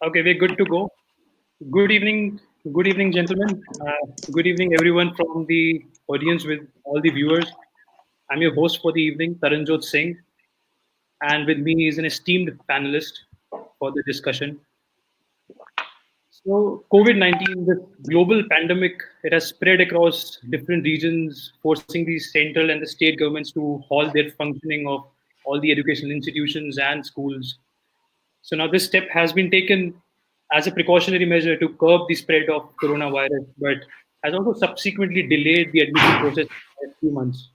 Okay, we're good to go. Good evening, gentlemen. Good evening, everyone from the audience with all the viewers. I'm your host for the evening, Taranjot Singh, and with me is an esteemed panelist for the discussion. So, COVID-19, this global pandemic, it has spread across different regions, forcing the central and the state governments to halt their functioning of all the educational institutions and schools. So now this step has been taken as a precautionary measure to curb the spread of coronavirus, but has also subsequently delayed the admission process by a few months.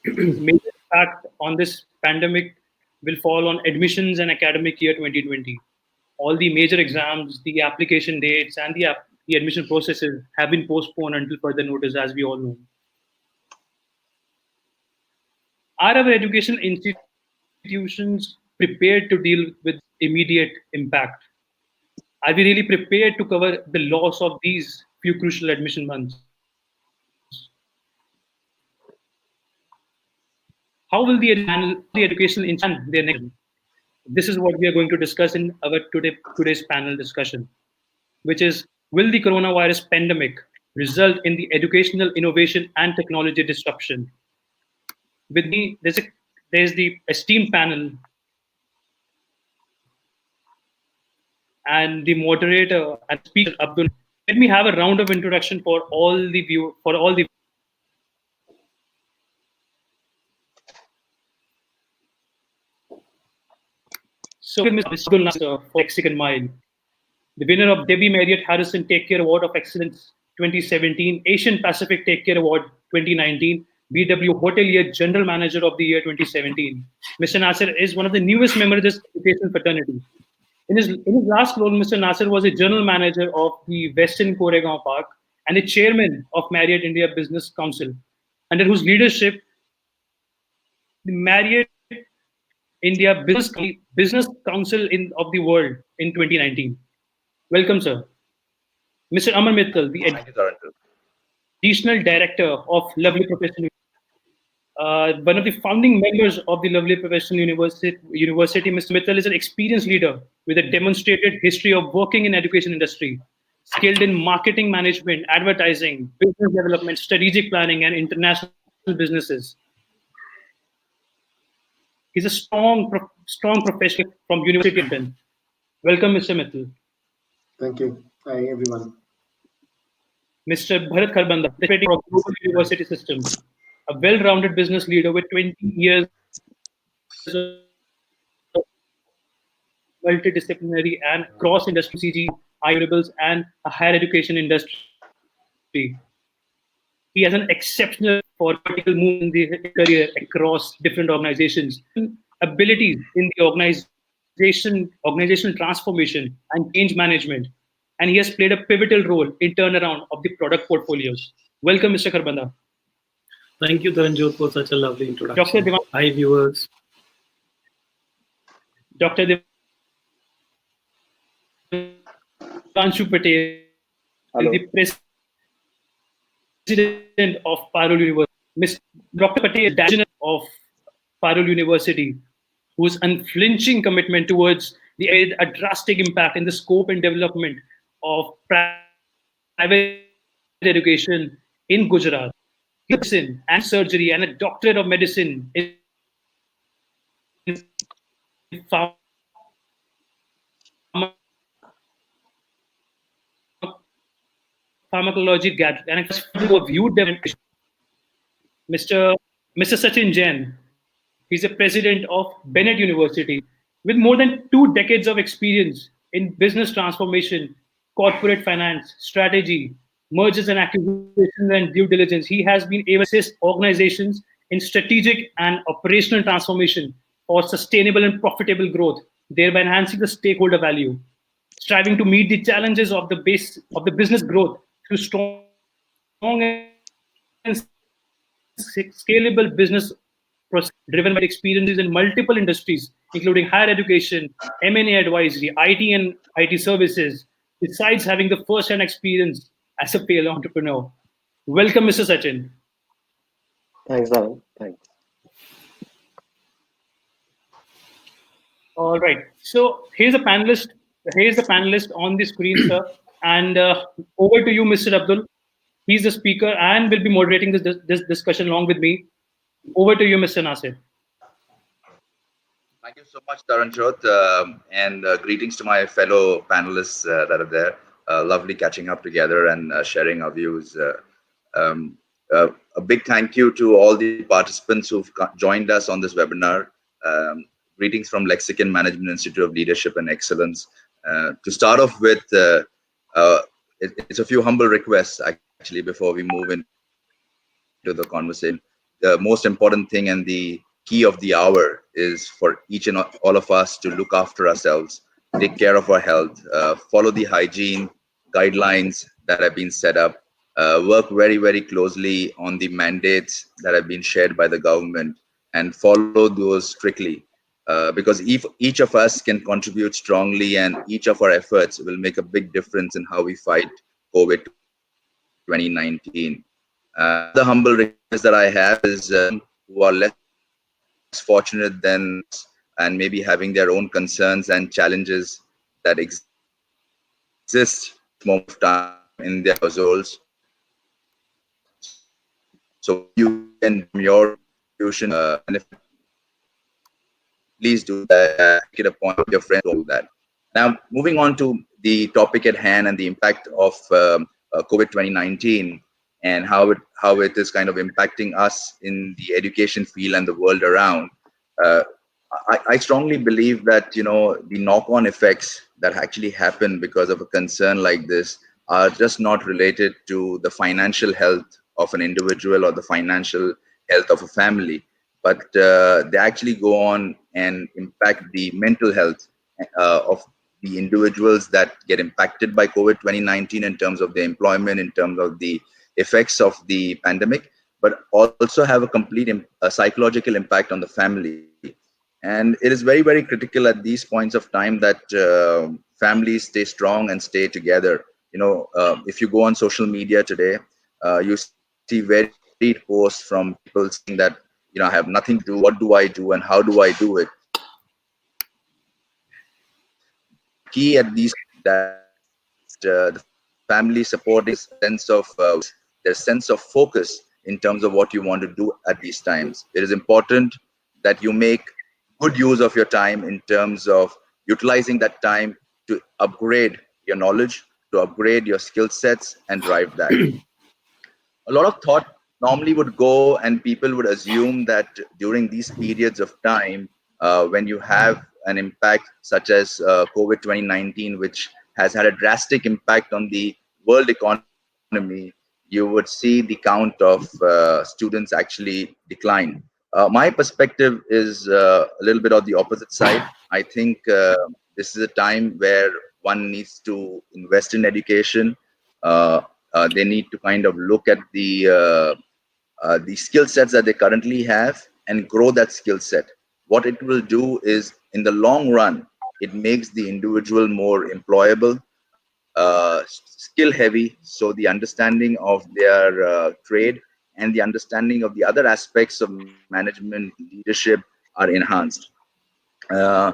Major impact on this pandemic will fall on admissions and academic year 2020. All the major exams, the application dates, and the admission processes have been postponed until further notice, as we all know. Are our educational institutions prepared to deal with immediate impact? Are we really prepared to cover the loss of these few crucial admission months? How will the educational institution their next? This is what we are going to discuss in our today's panel discussion, which is, will the coronavirus pandemic result in the educational innovation and technology disruption? With me, there's the esteemed panel and the moderator and speaker Abdul. Let me have a round of introduction for all the. So, with Mr. Abdul Nasir for Lexicon Mile, the winner of Debbie Marriott Harrison Take Care Award of Excellence 2017, Asian Pacific Take Care Award 2019, BW Hotelier General Manager of the Year 2017. Mr. Nasir is one of the newest members of this education fraternity. In his last role, Mr. Nasir was a general manager of the Western Koregaon Park and a chairman of Marriott India Business Council, under whose leadership the Marriott India Business Council of the World in 2019. Welcome, sir. Mr. Aman Mittal, the Thank you, Taranjot. additional director of Lovely Professional, one of the founding members of the Lovely Professional University. Mr. Mittal is an experienced leader with a demonstrated history of working in education industry, skilled in marketing management, advertising, business development, strategic planning, and international businesses. He's a strong professional from University of London. Welcome, Mr. Mittal. Thank you. Hi, everyone. Mr. Bharat Kharbanda, the Secretary of Global University Systems, a well-rounded business leader with 20 years of multidisciplinary and cross-industry CG, and a higher education industry. He has an exceptional for vertical move in the career across different organizations, abilities in the organizational transformation and change management, and he has played a pivotal role in turnaround of the product portfolios. Welcome, Mr. Kharbanda. Thank you, Taranjot, for such a lovely introduction. Dr. Hi, viewers. Dr. Devanshu Patel, Hello. the president of Parul University. Dr. Patel is director of Parul University, whose unflinching commitment towards a drastic impact in the scope and development of private education in Gujarat. Medicine and surgery and a doctorate of medicine in pharmacology and a viewed Mr. Sachin Jain. He's the president of Bennett University with more than 2 decades of experience in business transformation, corporate finance, strategy, mergers and acquisitions, and due diligence. He has been able to assist organizations in strategic and operational transformation for sustainable and profitable growth, thereby enhancing the stakeholder value, striving to meet the challenges of the business growth through strong and scalable business process driven by experiences in multiple industries, including higher education, M&A advisory, IT and IT services, besides having the first-hand experience as a failed entrepreneur. Welcome, Mr. Sachin. Thanks, Aman. Thanks. All right. So here's a panelist Here's the panelist on the screen, sir. And over to you, Mr. Abdul. He's the speaker and will be moderating this discussion along with me. Over to you, Mr. Nasir. Thank you so much, Taranjot, and greetings to my fellow panelists that are there. Lovely catching up together and sharing our views. Um, a big thank you to all the participants who've joined us on this webinar. Greetings from Lexicon Management Institute of Leadership and Excellence. To start off with, it's a few humble requests actually before we move into the conversation. The most important thing and the key of the hour is for each and all of us to look after ourselves, take care of our health, follow the hygiene guidelines that have been set up, work very, very closely on the mandates that have been shared by the government, and follow those strictly. Because if each of us can contribute strongly and each of our efforts will make a big difference in how we fight COVID 2019. Another humble request that I have is who are less fortunate than us and maybe having their own concerns and challenges that exist at this moment of time in their households. So whatever you can do from your end to make your contribution beneficial to others, please do that. Make it a point with your friends to do that. Now, moving on to the topic at hand and the impact of COVID 2019 and how it is kind of impacting us in the education field and the world around. Uh, I strongly believe that the knock-on effects that actually happen because of a concern like this are just not related to the financial health of an individual or the financial health of a family, but they actually go on and impact the mental health of the individuals that get impacted by COVID 2019 in terms of their employment, in terms of the effects of the pandemic, but also have a complete psychological impact on the family. And it is very, very critical at these points of time that families stay strong and stay together. If you go on social media today, you see varied posts from people saying that, I have nothing to do. What do I do and how do I do it? The key at these that the family supporting sense of their sense of focus in terms of what you want to do at these times. It is important that you make good use of your time in terms of utilizing that time to upgrade your knowledge, to upgrade your skill sets and drive that. A lot of thought normally would go and people would assume that during these periods of time, when you have an impact such as COVID 2019, which has had a drastic impact on the world economy, you would see the count of students actually decline. My perspective is a little bit on the opposite side. I think this is a time where one needs to invest in education. Uh, they need to kind of look at the skill sets that they currently have and grow that skill set. What it will do is, in the long run, it makes the individual more employable, skill heavy. So the understanding of their trade and the understanding of the other aspects of management leadership are enhanced. Uh,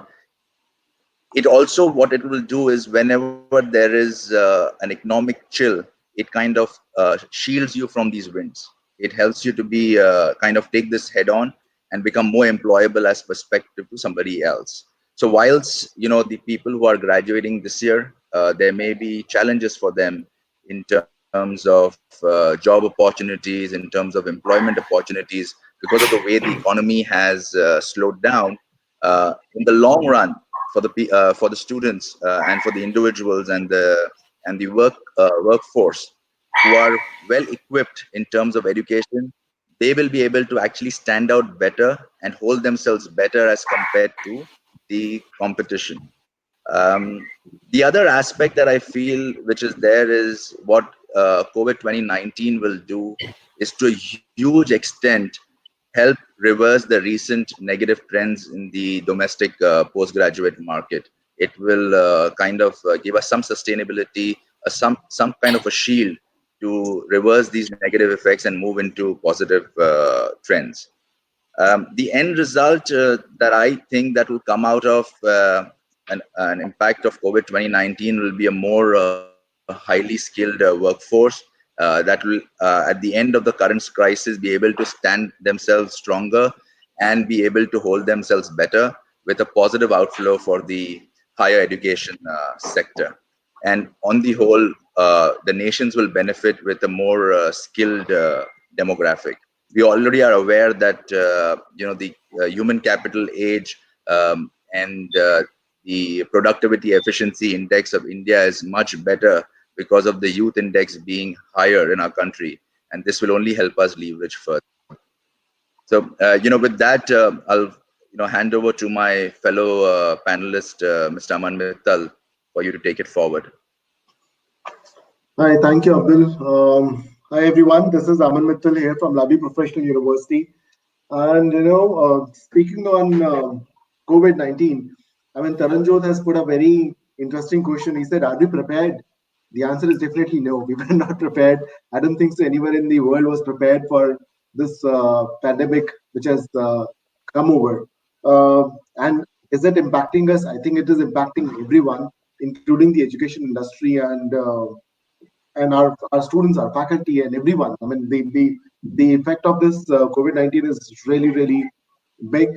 it also, what it will do is, whenever there is an economic chill, it kind of shields you from these winds. It helps you to be kind of take this head on and become more employable as perspective to somebody else. So whilst the people who are graduating this year, there may be challenges for them in terms of job opportunities, in terms of employment opportunities, because of the way the economy has slowed down. In the long run, for the students and for the individuals and the workforce who are well equipped in terms of education, they will be able to actually stand out better and hold themselves better as compared to the competition. The other aspect that I feel which is there is what COVID 2019 will do is, to a huge extent, help reverse the recent negative trends in the domestic postgraduate market. It will kind of give us some sustainability, some kind of a shield to reverse these negative effects and move into positive trends. The end result that I think that will come out of an impact of COVID 2019 will be a more highly skilled workforce that will, at the end of the current crisis, be able to stand themselves stronger and be able to hold themselves better with a positive outflow for the higher education sector. And on the whole, the nations will benefit with a more skilled demographic. We already are aware that the human capital age and the productivity efficiency index of India is much better because of the youth index being higher in our country, and this will only help us leverage further. So, with that, I'll hand over to my fellow panelist, Mr. Aman Mittal, for you to take it forward. Hi, thank you, Abdul. Hi, everyone. This is Aman Mittal here from Labi Professional University. And, speaking on COVID-19, I mean, Taranjot has put a very interesting question. He said, are we prepared? The answer is definitely no. We were not prepared. I don't think so anyone in the world was prepared for this pandemic which has come over. And is it impacting us? I think it is impacting everyone, including the education industry and our students, our faculty, and everyone. I mean, the effect of this COVID-19 is really, really big.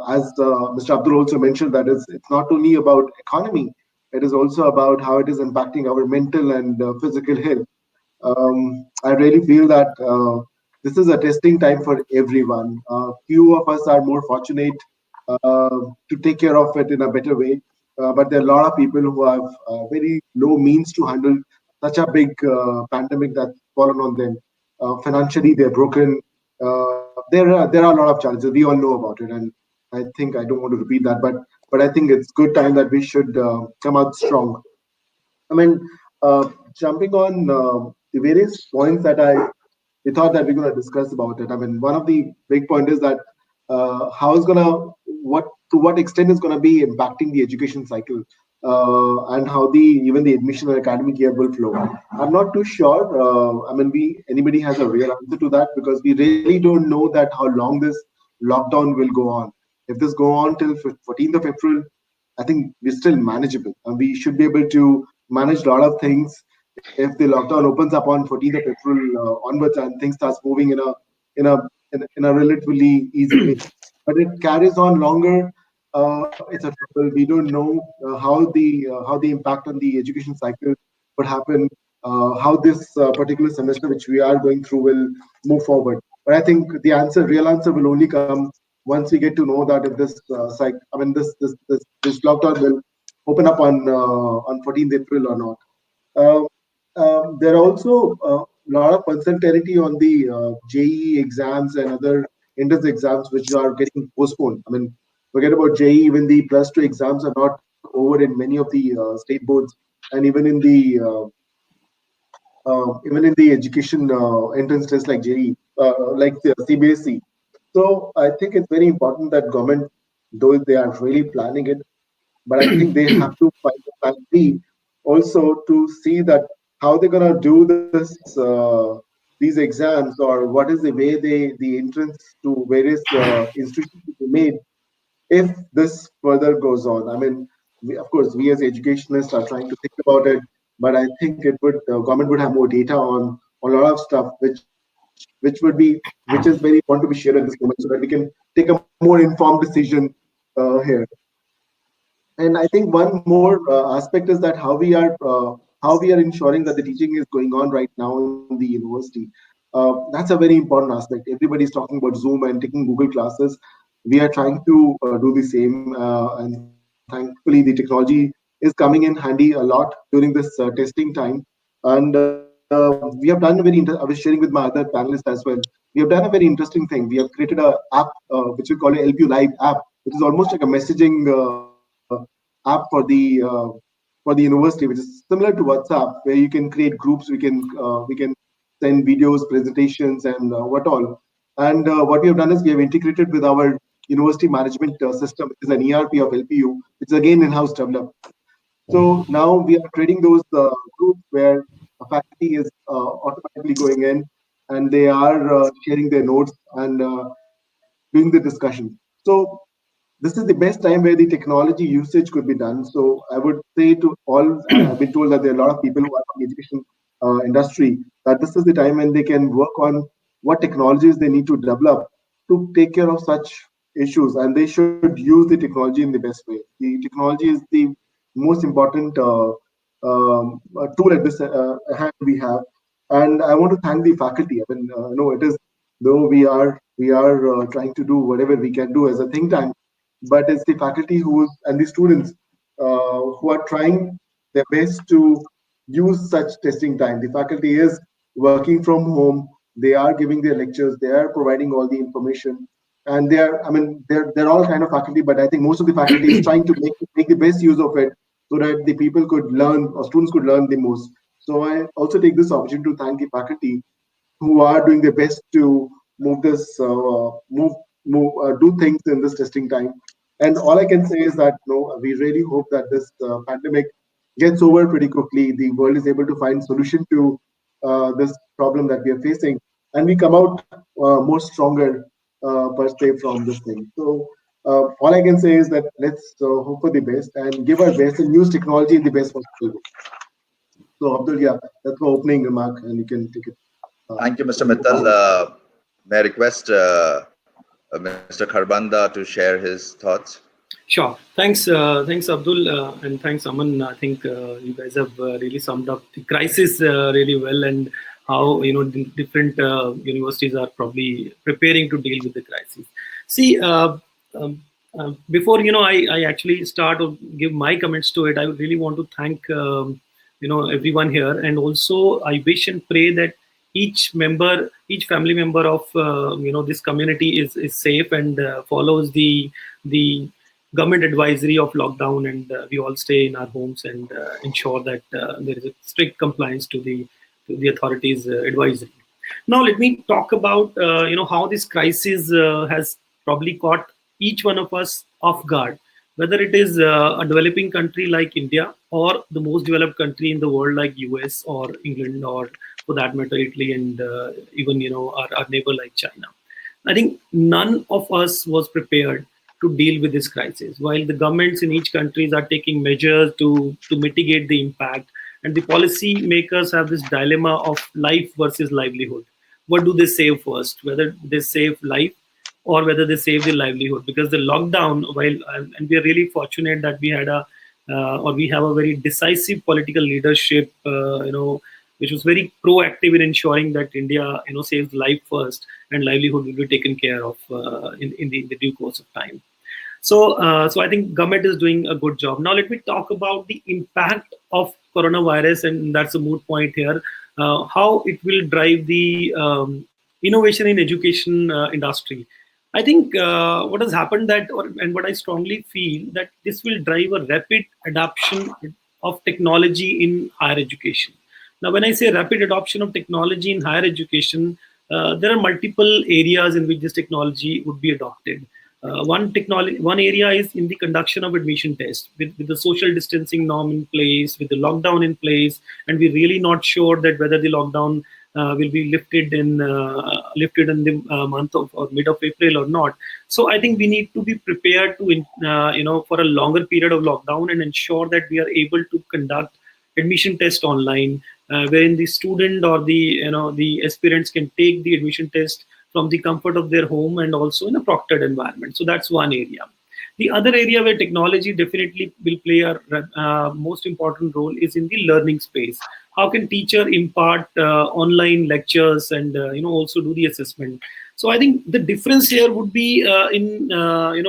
As Mr. Abdul also mentioned, that it's not only about economy, it is also about how it is impacting our mental and physical health. I really feel that this is a testing time for everyone. Few of us are more fortunate to take care of it in a better way, but there are a lot of people who have very low means to handle such a big pandemic that's fallen on them. Financially, they're broken. There are a lot of challenges. We all know about it, and I think I don't want to repeat that, but I think it's good time that we should come out strong. I mean, jumping on the various points that we thought that we're going to discuss about it. I mean, one of the big point is that how is what to what extent is going to be impacting the education cycle, and how even the admission and academic year will flow. I'm not too sure. I mean, anybody has a real answer to that, because we really don't know that how long this lockdown will go on. If this go on till 14th of April, I think we're still manageable, and we should be able to manage a lot of things if the lockdown opens up on 14th of April onwards and things starts moving in a in a relatively easy way. But it carries on longer. It's a trouble. We don't know how the impact on the education cycle would happen. How this particular semester which we are going through will move forward. But I think the real answer, will only come once we get to know that if this lockdown will open up on 14th April or not. Uh, there are also a lot of uncertainty on the JEE exams and other entrance exams which are getting postponed. I mean, forget about JEE, even the plus two exams are not over in many of the state boards, and even in the education entrance test like JEE, like the CBSE. So I think it's very important that government, though they are really planning it, but I think they have to find a plan B also to see that how they're gonna do these exams, or what is the way the entrance to various institutions will be made if this further goes on. I mean, of course, we as educationists are trying to think about it, but I think it would government would have more data on a lot of stuff which is very important to be shared at this moment, so that we can take a more informed decision here. And I think one more aspect is that how we are ensuring that the teaching is going on right now in the university. That's a very important aspect. Everybody is talking about Zoom and taking Google classes. We are trying to do the same, and thankfully the technology is coming in handy a lot during this testing time. And we have done I was sharing with my other panelists as well. We have done a very interesting thing. We have created a app which we call a LPU Live app, which is almost like a messaging app for the university, which is similar to WhatsApp, where you can create groups. We can send videos, presentations, and what all. And what we have done is we have integrated with our university management system, which is an ERP of LPU, which is again in-house developed. So now we are creating those groups where a faculty is automatically going in, and they are sharing their notes and doing the discussion. So this is the best time where the technology usage could be done. So I would say to all, I've been told that there are a lot of people who are from the education industry, that this is the time when they can work on what technologies they need to develop to take care of such issues, and they should use the technology in the best way. The technology is the most important tool at this hand we have, and I want to thank the faculty. I mean, no, it is, though we are trying to do whatever we can do as a think tank, but it's the faculty who and the students who are trying their best to use such testing time. The faculty is working from home. They are giving their lectures. They are providing all the information, and they're all kind of faculty. But I think most of the faculty is trying to make the best use of it, so that the people could learn, or students could learn the most. So I also take this opportunity to thank the faculty who are doing their best to move this, do things in this testing time. And all I can say is that, no, we really hope that this pandemic gets over pretty quickly. The world is able to find solution to this problem that we are facing, and we come out more stronger per se from this thing. So all I can say is that let's hope for the best and give our best and use technology in the best possible way. So Abdul, yeah, that's my opening remark, and you can take it. Thank you, Mr. Mittal. May I request Mr. Kharbanda to share his thoughts? Sure. Thanks, Abdul, and thanks, Aman. I think you guys have really summed up the crisis really well, and how different universities are probably preparing to deal with the crisis. See, before I actually start or give my comments to it, I would really want to thank everyone here, and also I wish and pray that each family member of this community is safe and follows the government advisory of lockdown, and we all stay in our homes and ensure that there is a strict compliance to the authorities' advisory. Now, let me talk about how this crisis has probably caught each one of us off guard, whether it is a developing country like India or the most developed country in the world like US or England, or for that matter Italy, and even our neighbor like China. I think none of us was prepared to deal with this crisis. While the governments in each countries are taking measures to mitigate the impact, and the policy makers have this dilemma of life versus livelihood. What do they save first? Whether they save life or whether they save the livelihood? Because the lockdown, and we are really fortunate that we had we have a very decisive political leadership, which was very proactive in ensuring that India, saves life first, and livelihood will be taken care of in the due course of time. So I think government is doing a good job. Now let me talk about the impact of coronavirus, and that's a moot point here. How it will drive the innovation in education industry. I think what has happened and what I strongly feel, that this will drive a rapid adoption of technology in higher education. Now, when I say rapid adoption of technology in higher education, there are multiple areas in which this technology would be adopted. One area is in the conduction of admission tests, with the social distancing norm in place, with the lockdown in place, and we're really not sure that whether the lockdown will be lifted in the month of or mid of April or not. So I think we need to be prepared to for a longer period of lockdown, and ensure that we are able to conduct admission test online, wherein the student or the aspirants can take the admission test from the comfort of their home, and also in a proctored environment. So that's one area. The other area where technology definitely will play a most important role is in the learning space. How can teacher impart online lectures and also do the assessment? So I think the difference here would be in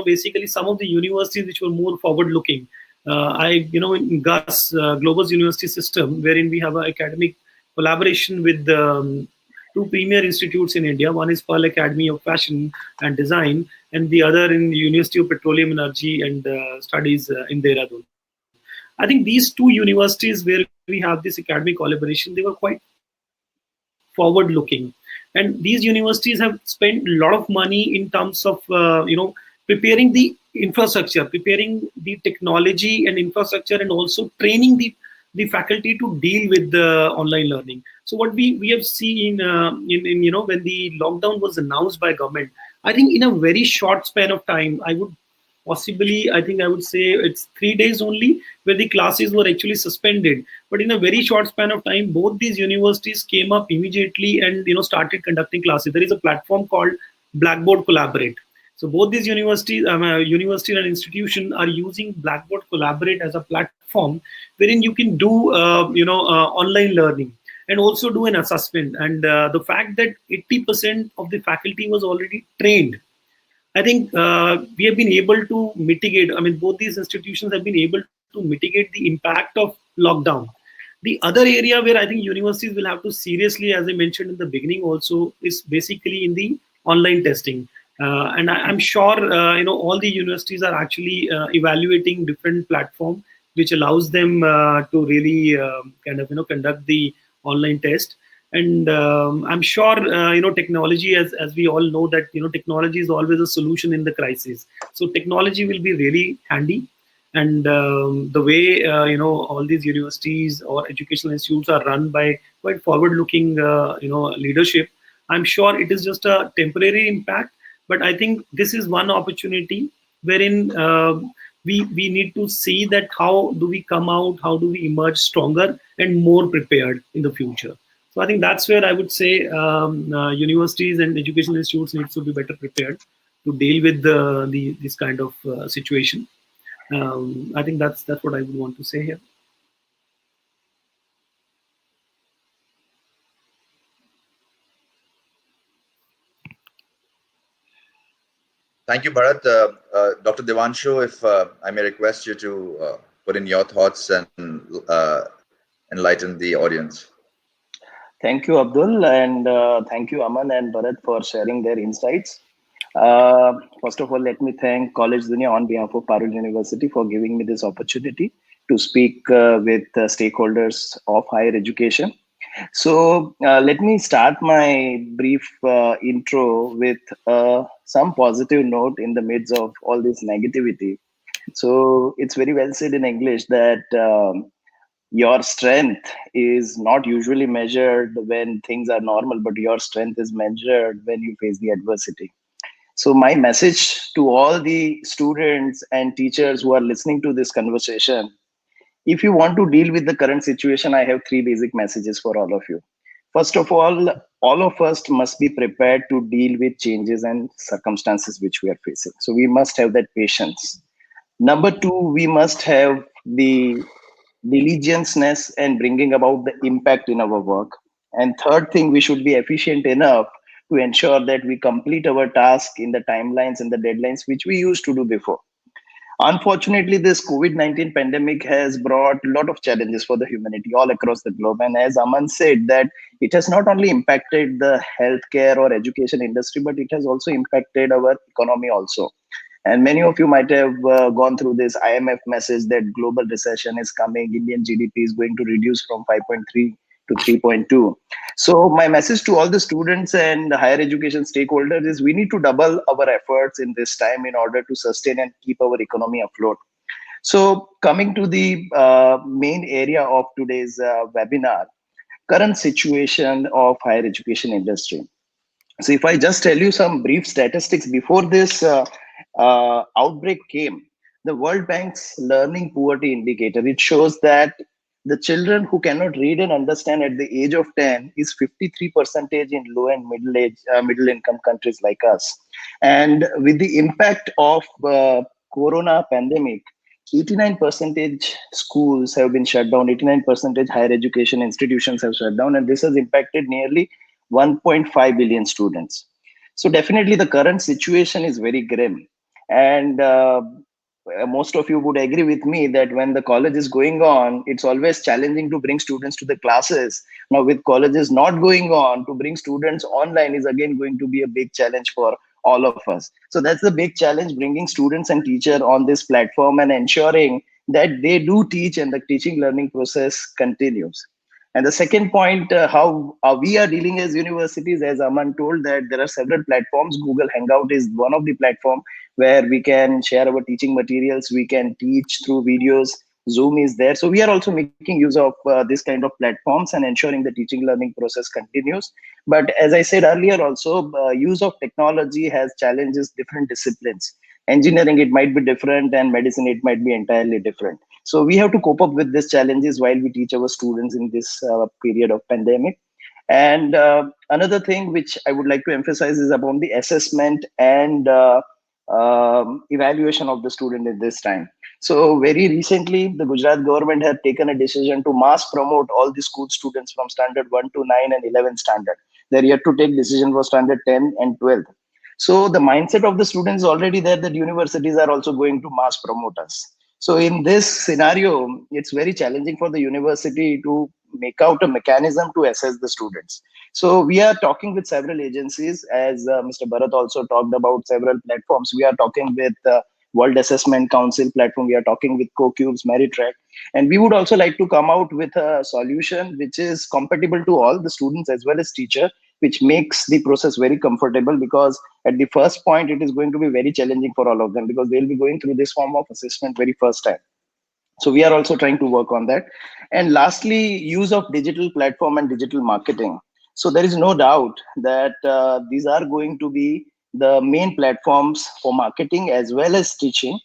basically some of the universities which were more forward-looking. In GUS, Global University System, wherein we have an academic collaboration with two premier institutes in India. One is Pearl Academy of Fashion and Design, and the other in the University of Petroleum Energy and Studies in Dehradun. I think these two universities where we have this academic collaboration, they were quite forward-looking. And these universities have spent a lot of money in terms of, preparing the infrastructure, preparing the technology and infrastructure, and also training the faculty to deal with the online learning. So what we have seen when the lockdown was announced by government, I think in a very short span of time, I would possibly, I think I would say it's 3 days only where the classes were actually suspended. But in a very short span of time, both these universities came up immediately and started conducting classes. There is a platform called Blackboard Collaborate. So both these university and institution are using Blackboard Collaborate as a platform wherein you can do online learning and also do an assessment. And the fact that 80% of the faculty was already trained, I think we have been able to mitigate. I mean, both these institutions have been able to mitigate the impact of lockdown. The other area where I think universities will have to seriously, as I mentioned in the beginning, also is basically in the online testing. And I'm sure all the universities are actually evaluating different platform which allows them to really conduct the online test. And I'm sure technology, as we all know, that technology is always a solution in the crisis. So technology will be really handy. And the way all these universities or educational institutes are run by quite forward-looking leadership, I'm sure it is just a temporary impact. But I think this is one opportunity wherein we need to see that how do we come out, how do we emerge stronger and more prepared in the future. So I think that's where I would say universities and educational institutes need to be better prepared to deal with this kind of situation. I think that's what I would want to say here. Thank you, Bharat. Dr. Devanshu, if I may request you to put in your thoughts and enlighten the audience. Thank you, Abdul, and thank you, Aman and Bharat, for sharing their insights. First of all, let me thank College Dunia on behalf of Parul University for giving me this opportunity to speak with stakeholders of higher education. So let me start my brief intro with some positive note in the midst of all this negativity. So it's very well said in English that your strength is not usually measured when things are normal, but your strength is measured when you face the adversity. So my message to all the students and teachers who are listening to this conversation, if you want to deal with the current situation, I have three basic messages for all of you. First of all of us must be prepared to deal with changes and circumstances which we are facing. So we must have that patience. Number two, we must have the diligenceness and bringing about the impact in our work. And third thing, we should be efficient enough to ensure that we complete our task in the timelines and the deadlines which we used to do before. Unfortunately, this COVID-19 pandemic has brought a lot of challenges for the humanity all across the globe. And as Aman said, that it has not only impacted the healthcare or education industry, but it has also impacted our economy also. And many of you might have gone through this IMF message that global recession is coming. Indian GDP is going to reduce from 5.3 to 3.2. So my message to all the students and higher education stakeholders is we need to double our efforts in this time in order to sustain and keep our economy afloat. So coming to the main area of today's webinar, current situation of higher education industry. So if I just tell you some brief statistics before this outbreak came, the World Bank's learning poverty indicator, it shows that the children who cannot read and understand at the age of 10 is 53% in low and middle income countries like us. And with the impact of corona pandemic, 89% schools have been shut down, 89% higher education institutions have shut down, and this has impacted nearly 1.5 billion students. So definitely the current situation is very grim. And most of you would agree with me that when the college is going on, it's always challenging to bring students to the classes. Now with colleges not going on, to bring students online is again going to be a big challenge for all of us. So that's the big challenge, bringing students and teachers on this platform and ensuring that they do teach and the teaching learning process continues. And the second point, how we are dealing as universities, as Aman told, that there are several platforms. Google Hangout is one of the platforms where we can share our teaching materials. We can teach through videos. Zoom is there. So we are also making use of this kind of platforms and ensuring the teaching learning process continues. But as I said earlier also, use of technology has challenges different disciplines. engineering it might be different, and medicine it might be entirely different. So we have to cope up with these challenges while we teach our students in this period of pandemic. And another thing which I would like to emphasize is about the assessment and evaluation of the student at this time. So very recently, the Gujarat government had taken a decision to mass promote all the school students from standard 1 to 9 and 11 standard. They're yet to take decision for standard 10 and 12. So the mindset of the students is already there that universities are also going to mass promote us. So in this scenario, it's very challenging for the university to make out a mechanism to assess the students. So we are talking with several agencies, as Mr. Bharat also talked about several platforms. We are talking with World Assessment Council platform. We are talking with CoCubes, Meritrack, and we would also like to come out with a solution which is compatible to all the students as well as teacher, which makes the process very comfortable, because at the first point it is going to be very challenging for all of them because they'll be going through this form of assessment very first time. So we are also trying to work on that. And lastly, use of digital platform and digital marketing. So there is no doubt that these are going to be the main platforms for marketing as well as teaching,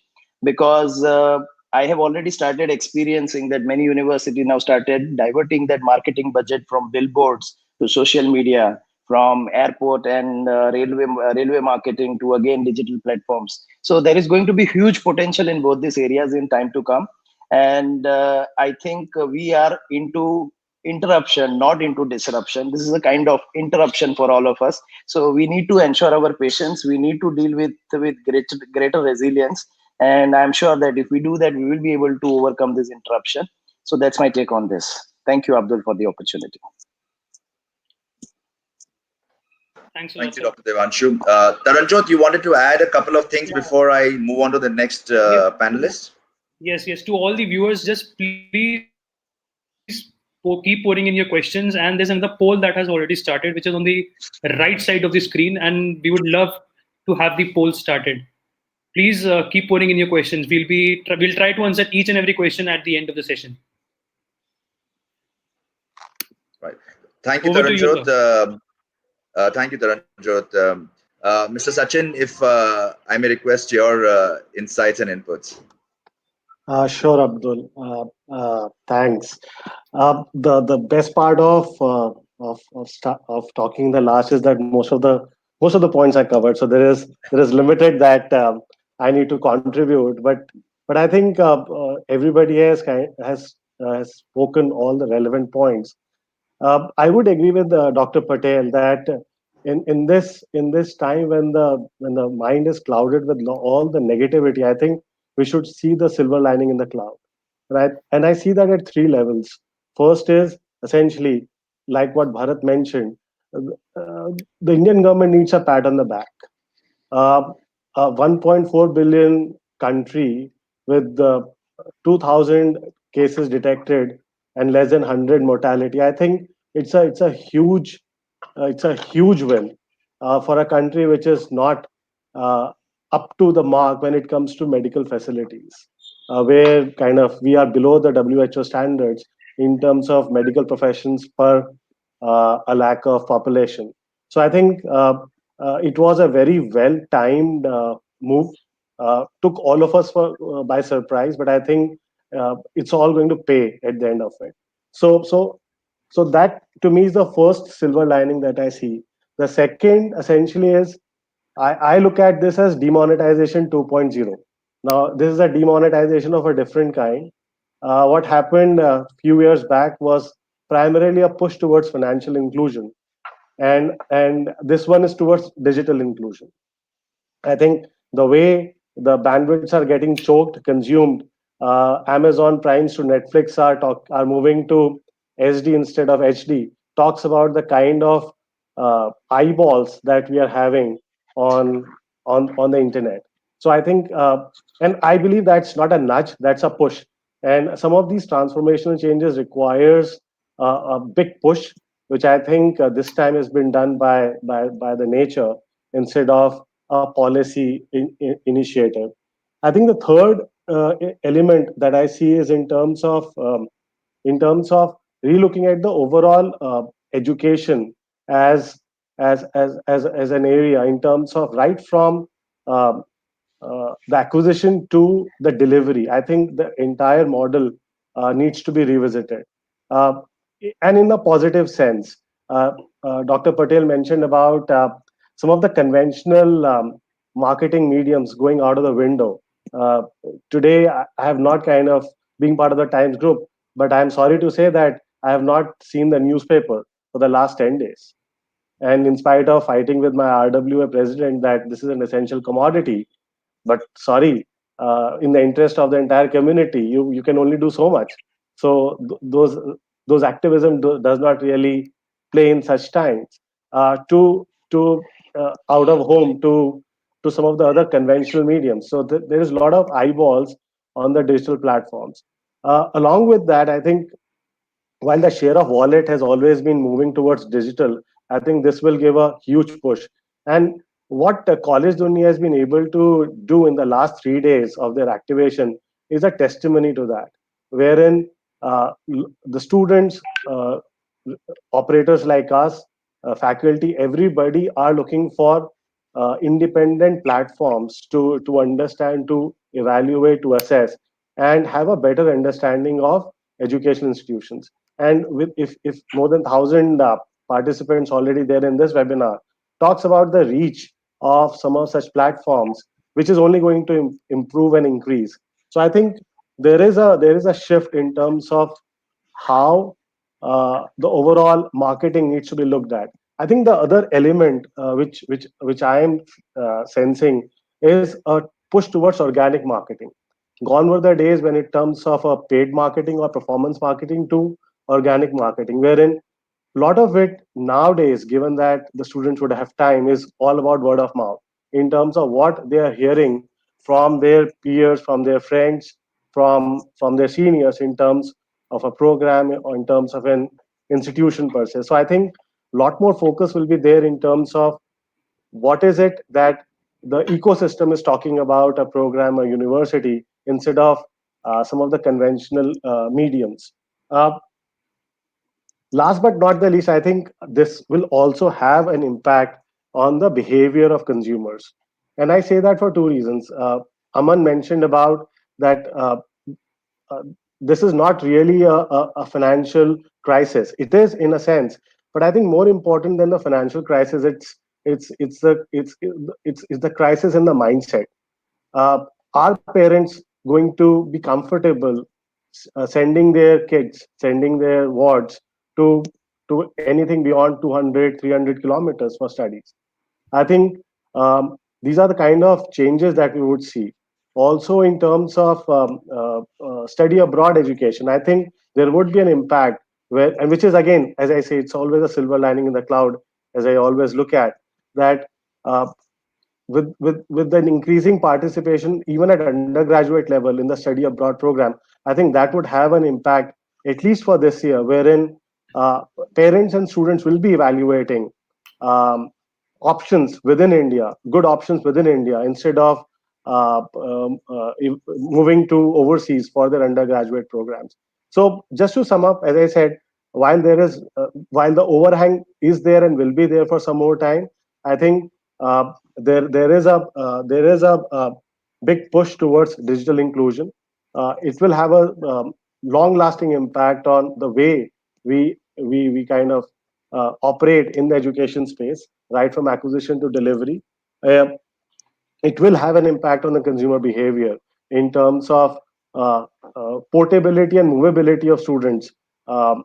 because I have already started experiencing that many universities now started diverting that marketing budget from billboards to social media, from airport and railway marketing to again digital platforms. So there is going to be huge potential in both these areas in time to come. And I think we are into interruption, not into disruption. This is a kind of interruption for all of us. So we need to ensure our patience. We need to deal with greater resilience. And I'm sure that if we do that, we will be able to overcome this interruption. So that's my take on this. Thank you, Abdul, for the opportunity. Thanks a lot, Thank you, sir. Dr. Devanshu. Taranjot, you wanted to add a couple of things Yeah. before I move on to the next Yes, panelist? yes. To all the viewers, just please keep pouring in your questions. And there's another poll that has already started, which is on the right side of the screen, and we would love to have the poll started. Please keep pouring in your questions. We'll try to answer each and every question at the end of the session. Right. Thank you, Over to you, Taranjot. sir. Thank you, Taranjot. Mr. Sachin, if I may request your insights and inputs. Sure, Abdul. Thanks. The best part of talking in the last is that most of the points are covered. So there is limited that I need to contribute. But I think everybody has spoken all the relevant points. I would agree with Dr. Patel that in this time when the mind is clouded with all the negativity, I think we should see the silver lining in the cloud, right? And I see that at three levels. First is essentially like what Bharat mentioned. Uh, the Indian government needs a pat on the back. Uh, a 1.4 billion country with 2,000 cases detected and less than 100 mortality. I think it's a huge win for a country which is not uh, up to the mark when it comes to medical facilities, where kind of we are below the WHO standards in terms of medical professions per a lakh of population. So I think it was a very well timed move. Took all of us by surprise, but I think it's all going to pay at the end of it. So that to me is the first silver lining that I see. The second essentially is I look at this as demonetization 2.0. Now, this is a demonetization of a different kind. What happened a few years back was primarily a push towards financial inclusion, and this one is towards digital inclusion. I think the way the bandwidths are getting choked, consumed, Amazon Primes to Netflix are moving to SD instead of HD. Talks about the kind of eyeballs that we are having on on the internet. So I think, and I believe that's not a nudge, that's a push. And some of these transformational changes requires a big push, which I think this time has been done by the nature instead of a policy initiative. I think the third element that I see is in terms of relooking at the overall education as as an area in terms of right from um, the acquisition to the delivery. I think the entire model needs to be revisited, uh, and in a positive sense. Uh, Dr. Patel mentioned about some of the conventional marketing mediums going out of the window. Uh, Today, I have not kind of being part of the Times group, but I am sorry to say that I have not seen the newspaper for the last 10 days. And in spite of fighting with my RWA president that this is an essential commodity, but sorry, in the interest of the entire community, you can only do so much. So those activism does not really play in such times. To out of home to some of the other conventional mediums. So there is a lot of eyeballs on the digital platforms. Along with that, I think while the share of wallet has always been moving towards digital, I think this will give a huge push. And what College Dunia has been able to do in the last 3 days of their activation is a testimony to that, wherein the students, operators like us, faculty, everybody are looking for independent platforms to understand, to evaluate, to assess, and have a better understanding of education institutions. And with if more than 1,000 participants already there in this webinar talks about the reach of some of such platforms, which is only going to improve and increase. So I think there is a shift in terms of how the overall marketing needs to be looked at. I think the other element which I am sensing is a push towards organic marketing. Gone were the days when it comes of a paid marketing or performance marketing to organic marketing, wherein a lot of it nowadays, given that the students would have time, is all about word of mouth in terms of what they are hearing from their peers, from their friends, from their seniors in terms of a program or in terms of an institution per se. So I think a lot more focus will be there in terms of what is it that the ecosystem is talking about a program, a university, instead of some of the conventional mediums. Uh, Last but not the least, I think this will also have an impact on the behavior of consumers. And I say that for two reasons. Aman mentioned about that uh, this is not really a financial crisis. It is in a sense, but I think more important than the financial crisis, it's the crisis in the mindset. uh, are parents going to be comfortable sending their kids, sending their wards to anything beyond 200, 300 kilometers for studies? I think these are the kind of changes that we would see. Also, in terms of study abroad education, I think there would be an impact where, and which is again, as I say, it's always a silver lining in the cloud, as I always look at that. Uh, with an increasing participation even at undergraduate level in the study abroad program, I think that would have an impact at least for this year, wherein parents and students will be evaluating um, options within India, good options within India, instead of moving to overseas for their undergraduate programs. So just to sum up, as I said, while the overhang is there and will be there for some more time, I think there is a big push towards digital inclusion. It will have a long-lasting impact on the way we kind of operate in the education space, right from acquisition to delivery. Uh, it will have an impact on the consumer behavior in terms of portability and movability of students um,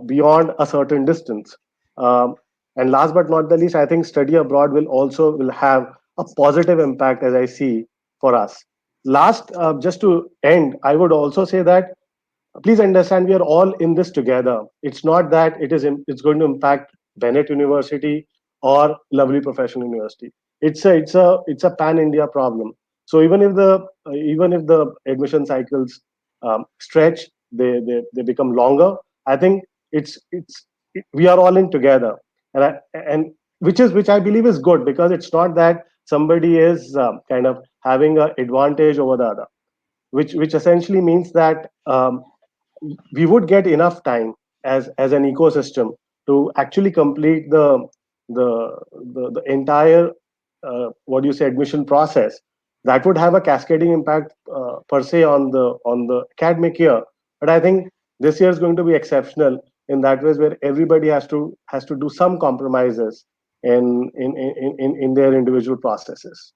beyond a certain distance. Um, and last but not the least, I think study abroad will have a positive impact, as I see, for us. Last, just to end, I would also say that please understand we are all in this together. It's not that it's going to impact Bennett University or Lovely Professional University. It's a pan India problem. So even if the admission cycles stretch, they become longer. I think we are all in together, and which I believe is good, because it's not that somebody is kind of having an advantage over the other, which essentially means that we would get enough time as an ecosystem to actually complete the entire what do you say admission process that would have a cascading impact per se on the academic year. But I think this year is going to be exceptional in that ways, where everybody has to do some compromises in their individual processes.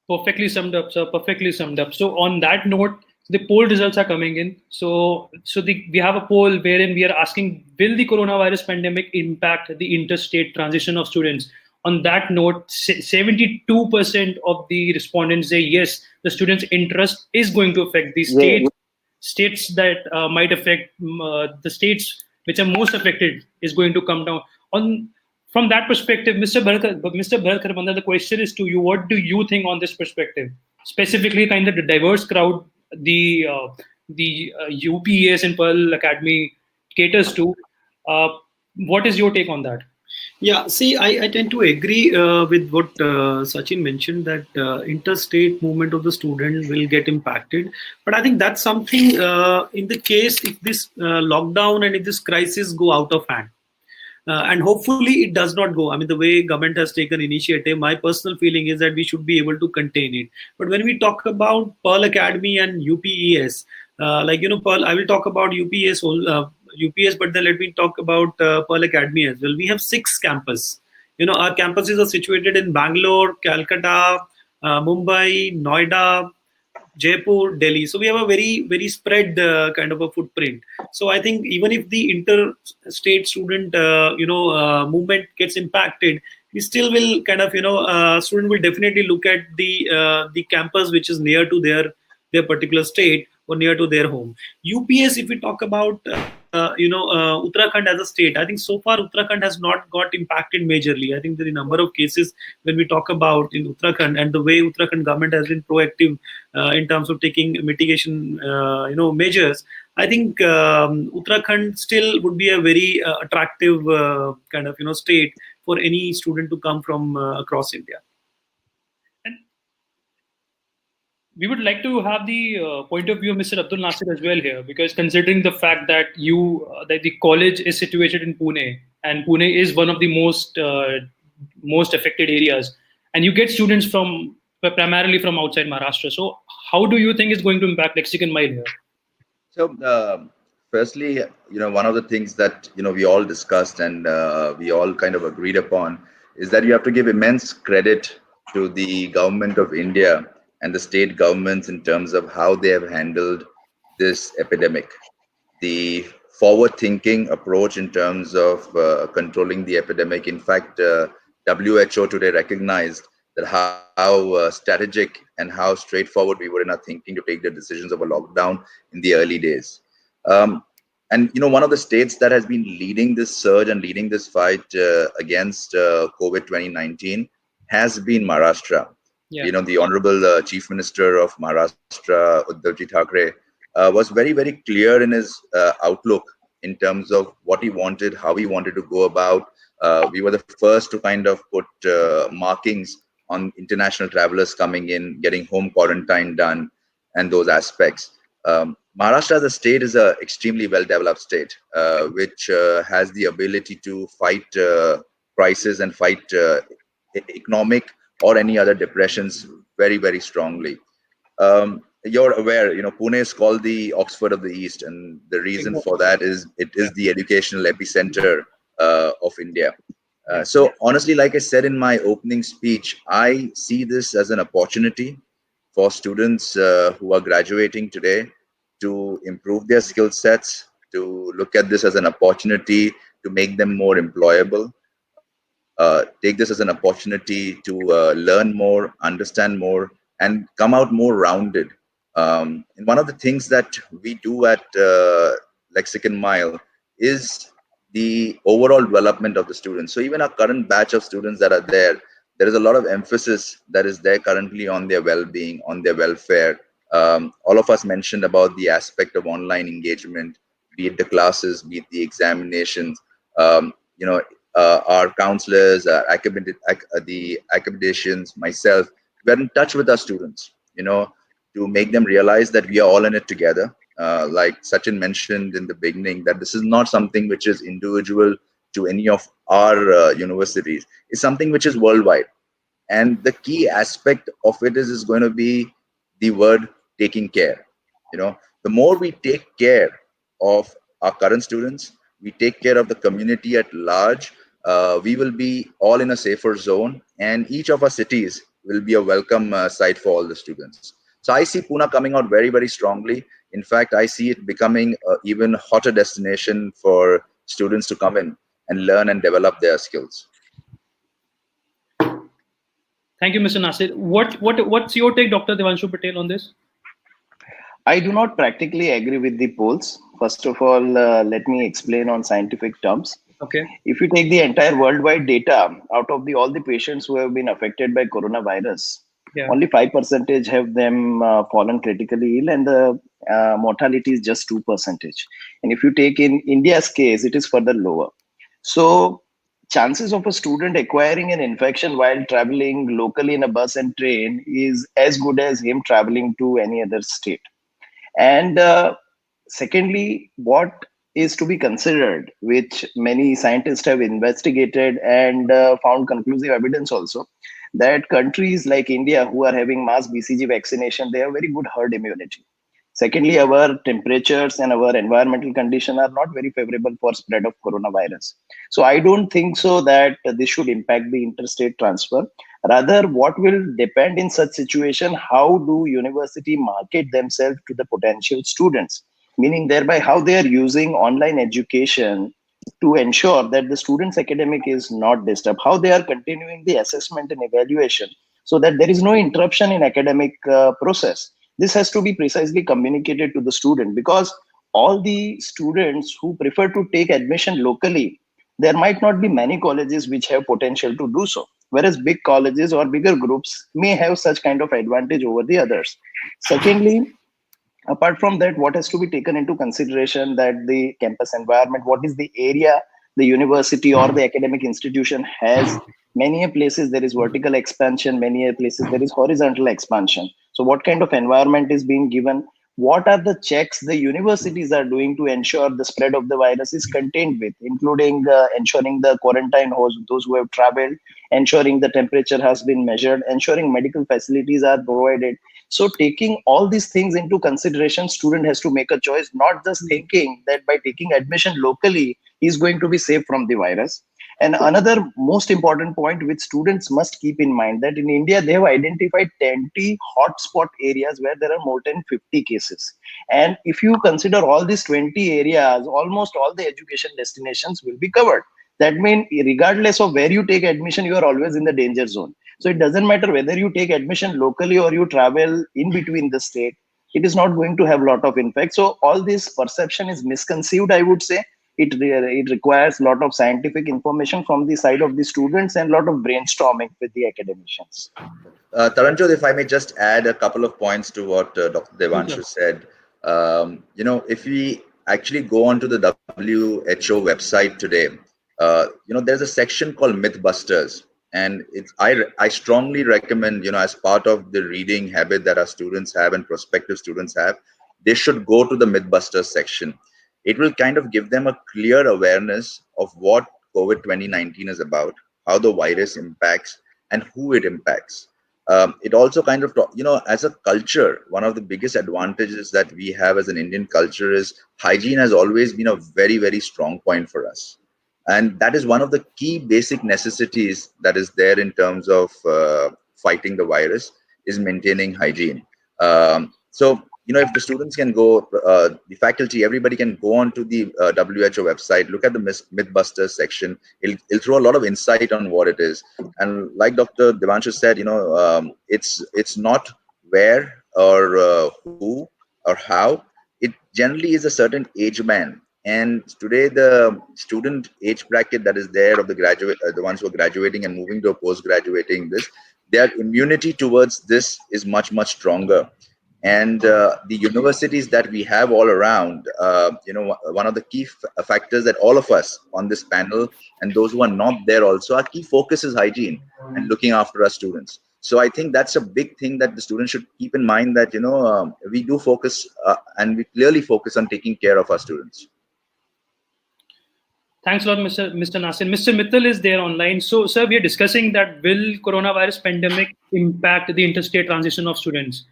Perfectly summed up, sir. Perfectly summed up. So on that note, the poll results are coming in. We have a poll wherein we are asking, will the coronavirus pandemic impact the interstate transition of students? On that note, 72% of the respondents say yes, the students' interest is going to affect the states that might affect the states which are most affected is going to come down. On From that perspective, Mr. Bharat Kharbanda, the question is to you: what do you think on this perspective, specifically kind of the diverse crowd the UPES and Pearl Academy caters to? What is your take on that? Yeah, see, I tend to agree with what Sachin mentioned, that interstate movement of the student will get impacted. But I think that's something in the case if this lockdown and if this crisis go out of hand. And hopefully it does not go. I mean, the way government has taken initiative, my personal feeling is that we should be able to contain it. But when we talk about Pearl Academy and UPES, Pearl, I will talk about UPS, but then let me talk about Pearl Academy as well. We have 6 campuses. Our campuses are situated in Bangalore, Calcutta, Mumbai, Noida, Jaipur, Delhi. So we have a very, very spread kind of a footprint. So I think even if the interstate student, movement gets impacted, we still will kind of, student will definitely look at the campus which is near to their particular state or near to their home. UPS, if we talk about, Uttarakhand as a state, I think so far Uttarakhand has not got impacted majorly. I think there are a number of cases when we talk about in Uttarakhand, and the way Uttarakhand government has been proactive in terms of taking mitigation, measures. I think Uttarakhand still would be a very attractive kind of state for any student to come from across India. We would like to have the point of view of Mr. Abdul Nasir as well here, because considering the fact that that the college is situated in Pune, and Pune is one of the most affected areas, and you get students primarily from outside Maharashtra. So, how do you think it's going to impact Lexicon Mile here? So, firstly, one of the things that we all discussed and we all kind of agreed upon is that you have to give immense credit to the government of India and the state governments in terms of how they have handled this epidemic. The forward-thinking approach in terms of controlling the epidemic. In fact, WHO today recognized that how strategic and how straightforward we were in our thinking to take the decisions of a lockdown in the early days. And one of the states that has been leading this surge and leading this fight against COVID 2019 has been Maharashtra. Yeah. The Honorable Chief Minister of Maharashtra, Uddhavji Thackeray, was very, very clear in his outlook in terms of what he wanted, how he wanted to go about. We were the first to kind of put markings on international travelers coming in, getting home quarantine done, and those aspects. Maharashtra as a state is an extremely well-developed state, which has the ability to fight crisis and fight economic or any other depressions very, very strongly. You're aware, Pune is called the Oxford of the East, and the reason for that is it is the educational epicenter of India. So honestly, like I said in my opening speech, I see this as an opportunity for students who are graduating today to improve their skill sets, to look at this as an opportunity to make them more employable, take this as an opportunity to learn more, understand more, and come out more rounded. And one of the things that we do at Lexicon Mile is the overall development of the students. So even our current batch of students that are there is a lot of emphasis that is there currently on their well-being, on their welfare. All of us mentioned about the aspect of online engagement, be it the classes, be it the examinations. Um, you know, our counselors, the academicians, myself, we're in touch with our students, to make them realize that we are all in it together. Like Sachin mentioned in the beginning, that this is not something which is individual to any of our universities. It's something which is worldwide. And the key aspect of it is going to be the word taking care. The more we take care of our current students, we take care of the community at large, we will be all in a safer zone, and each of our cities will be a welcome site for all the students. So I see Pune coming out very, very strongly. In fact, I see it becoming an even hotter destination for students to come in and learn and develop their skills. Thank you, Mr. Nasir. What's your take, Dr. Devanshu Patel, on this? I do not practically agree with the polls. First of all, let me explain on scientific terms. Okay. If you take the entire worldwide data, out of all the patients who have been affected by coronavirus, only 5% have them fallen critically ill, and the mortality is just 2%. And if you take in India's case, it is further lower. So chances of a student acquiring an infection while traveling locally in a bus and train is as good as him traveling to any other state. And secondly, what is to be considered, which many scientists have investigated and found conclusive evidence also, that countries like India who are having mass BCG vaccination, they have very good herd immunity. Secondly, our temperatures and our environmental condition are not very favorable for spread of coronavirus. So I don't think so that this should impact the interstate transfer. Rather, what will depend in such situation, how do university market themselves to the potential students? Meaning thereby how they are using online education to ensure that the student's academic is not disturbed, how they are continuing the assessment and evaluation so that there is no interruption in academic process. This has to be precisely communicated to the student, because all the students who prefer to take admission locally, there might not be many colleges which have potential to do so, whereas big colleges or bigger groups may have such kind of advantage over the others. Secondly, apart from that, what has to be taken into consideration, that the campus environment, what is the area the university or the academic institution has. Many a places there is vertical expansion, many a places there is horizontal expansion. So what kind of environment is being given? What are the checks the universities are doing to ensure the spread of the virus is contained with, including ensuring the quarantine hosts, those who have traveled, ensuring the temperature has been measured, ensuring medical facilities are provided. So taking all these things into consideration, student has to make a choice, not just thinking that by taking admission locally, he's going to be safe from the virus. And another most important point which students must keep in mind, that in India, they have identified 20 hotspot areas where there are more than 50 cases. And if you consider all these 20 areas, almost all the education destinations will be covered. That means regardless of where you take admission, you are always in the danger zone. So it doesn't matter whether you take admission locally or you travel in between the state, it is not going to have a lot of impact. So all this perception is misconceived, I would say. It requires a lot of scientific information from the side of the students and a lot of brainstorming with the academicians. Taranjot, if I may just add a couple of points to what Dr. Devanshu said. If we actually go onto the WHO website today, there's a section called Mythbusters. And I strongly recommend, as part of the reading habit that our students have and prospective students have, they should go to the Mythbusters section. It will kind of give them a clear awareness of what COVID 2019 is about, how the virus impacts, and who it impacts. It also kind of, as a culture, one of the biggest advantages that we have as an Indian culture is hygiene has always been a very, very strong point for us. And that is one of the key basic necessities that is there in terms of fighting the virus, is maintaining hygiene. So, if the students can go, the faculty, everybody can go onto the WHO website, look at the Mythbusters section. It'll throw a lot of insight on what it is. And like Dr. Devanshu said, it's not where or who or how. It generally is a certain age band. And today, the student age bracket that is there of the graduate, the ones who are graduating and moving to a post-graduating, their immunity towards this is much, much stronger. And the universities that we have all around, one of the key factors that all of us on this panel and those who are not there also, our key focus is hygiene and looking after our students. So I think that's a big thing that the students should keep in mind, that, we do focus and we clearly focus on taking care of our students. Thanks a lot, Mr. Nasir. Mr. Mittal is there online. So, sir, we are discussing that will coronavirus pandemic impact the interstate transition of students?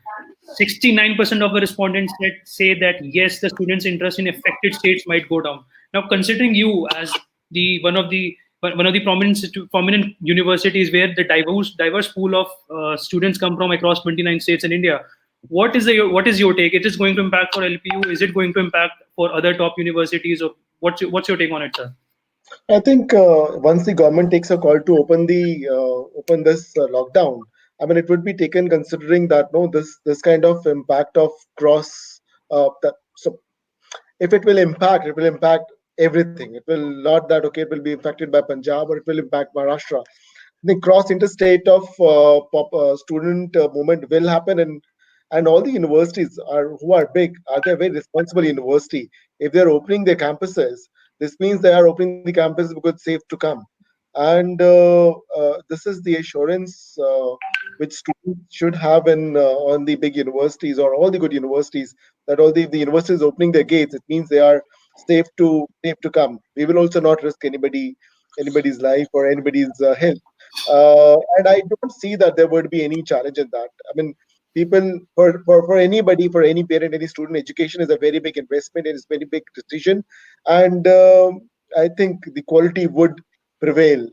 69% of the respondents say that yes, the students' interest in affected states might go down. Now, considering you as the one of the prominent universities where the diverse pool of students come from across 29 states in India, what is your take? It is going to impact for LPU? Is it going to impact for other top universities? Or what's your take on it, sir? I think once the government takes a call to open this lockdown, I mean, it would be taken considering that no, this kind of impact of cross. So if it will impact everything. It will not that okay. It will be impacted by Punjab or it will impact Maharashtra. The cross interstate of student movement will happen, and all the universities are who are big are they a very responsible university. If they are opening their campuses, this means they are opening the campus because it's safe to come, and this is the assurance which students should have in on the big universities or all the good universities, that all the universities opening their gates, it means they are safe to come. We will also not risk anybody's life or anybody's health. And I don't see that there would be any challenge in that. I mean, people for anybody, for any parent, any student, education is a very big investment. It is a very big decision, and I think the quality would prevail.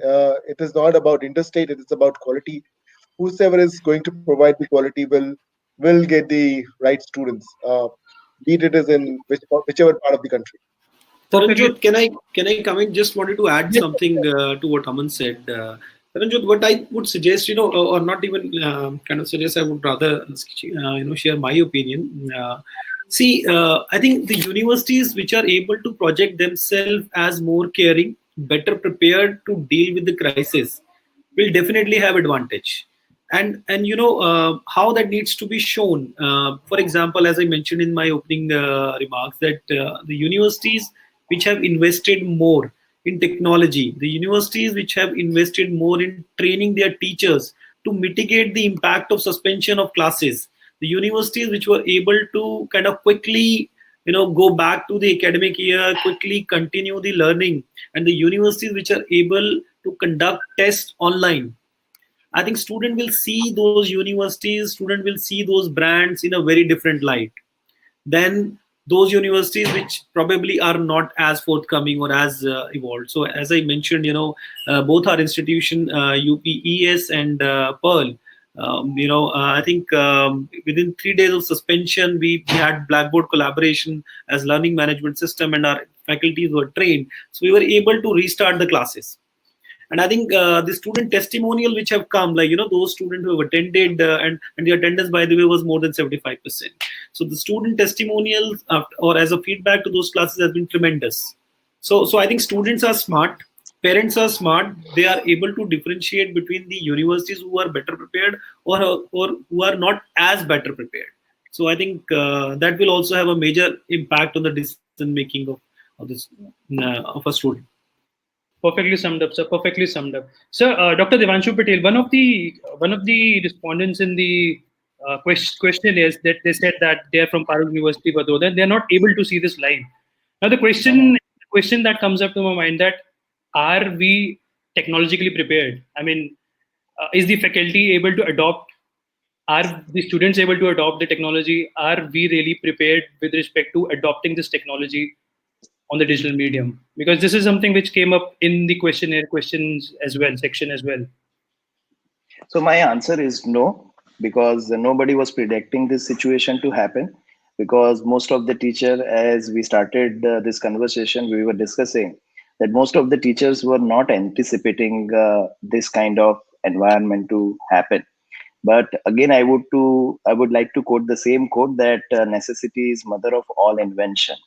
It is not about interstate; it is about quality. Whosoever is going to provide the quality will get the right students, be it is in whichever part of the country. Taranjot, can I come in? Just wanted to add something to what Aman said. Taranjot, what I would suggest, or not even kind of suggest, I would rather, share my opinion. I think the universities which are able to project themselves as more caring, better prepared to deal with the crisis, will definitely have advantage. And how that needs to be shown. For example, as I mentioned in my opening remarks, that the universities which have invested more in technology, the universities which have invested more in training their teachers to mitigate the impact of suspension of classes, the universities which were able to kind of quickly go back to the academic year, quickly continue the learning, and the universities which are able to conduct tests online, I think student will see those universities, student will see those brands in a very different light than those universities which probably are not as forthcoming or as evolved. So as I mentioned, both our institution, UPES and Pearl, I think within 3 days of suspension, we had Blackboard collaboration as learning management system, and our faculties were trained. So we were able to restart the classes. And I think the student testimonial which have come, like, those students who have attended, and the attendance, by the way, was more than 75%. So the student testimonials or as a feedback to those classes has been tremendous. So I think students are smart, parents are smart. They are able to differentiate between the universities who are better prepared or who are not as better prepared. So I think that will also have a major impact on the decision making of this of a student. Perfectly summed up, sir. Perfectly summed up, sir. Dr. Devanshu Patel, one of the respondents in the question is that they said that they are from Parul University, Vadodara. They are not able to see this live. Now, the question that comes up to my mind, that are we technologically prepared? I mean, is the faculty able to adopt? Are the students able to adopt the technology? Are we really prepared with respect to adopting this technology on the digital medium? Because this is something which came up in the questionnaire questions as well, section as well. So my answer is no, because nobody was predicting this situation to happen. Because most of the teacher, as we started this conversation, we were discussing that most of the teachers were not anticipating this kind of environment to happen. But again, I would like to quote the same quote that necessity is mother of all invention,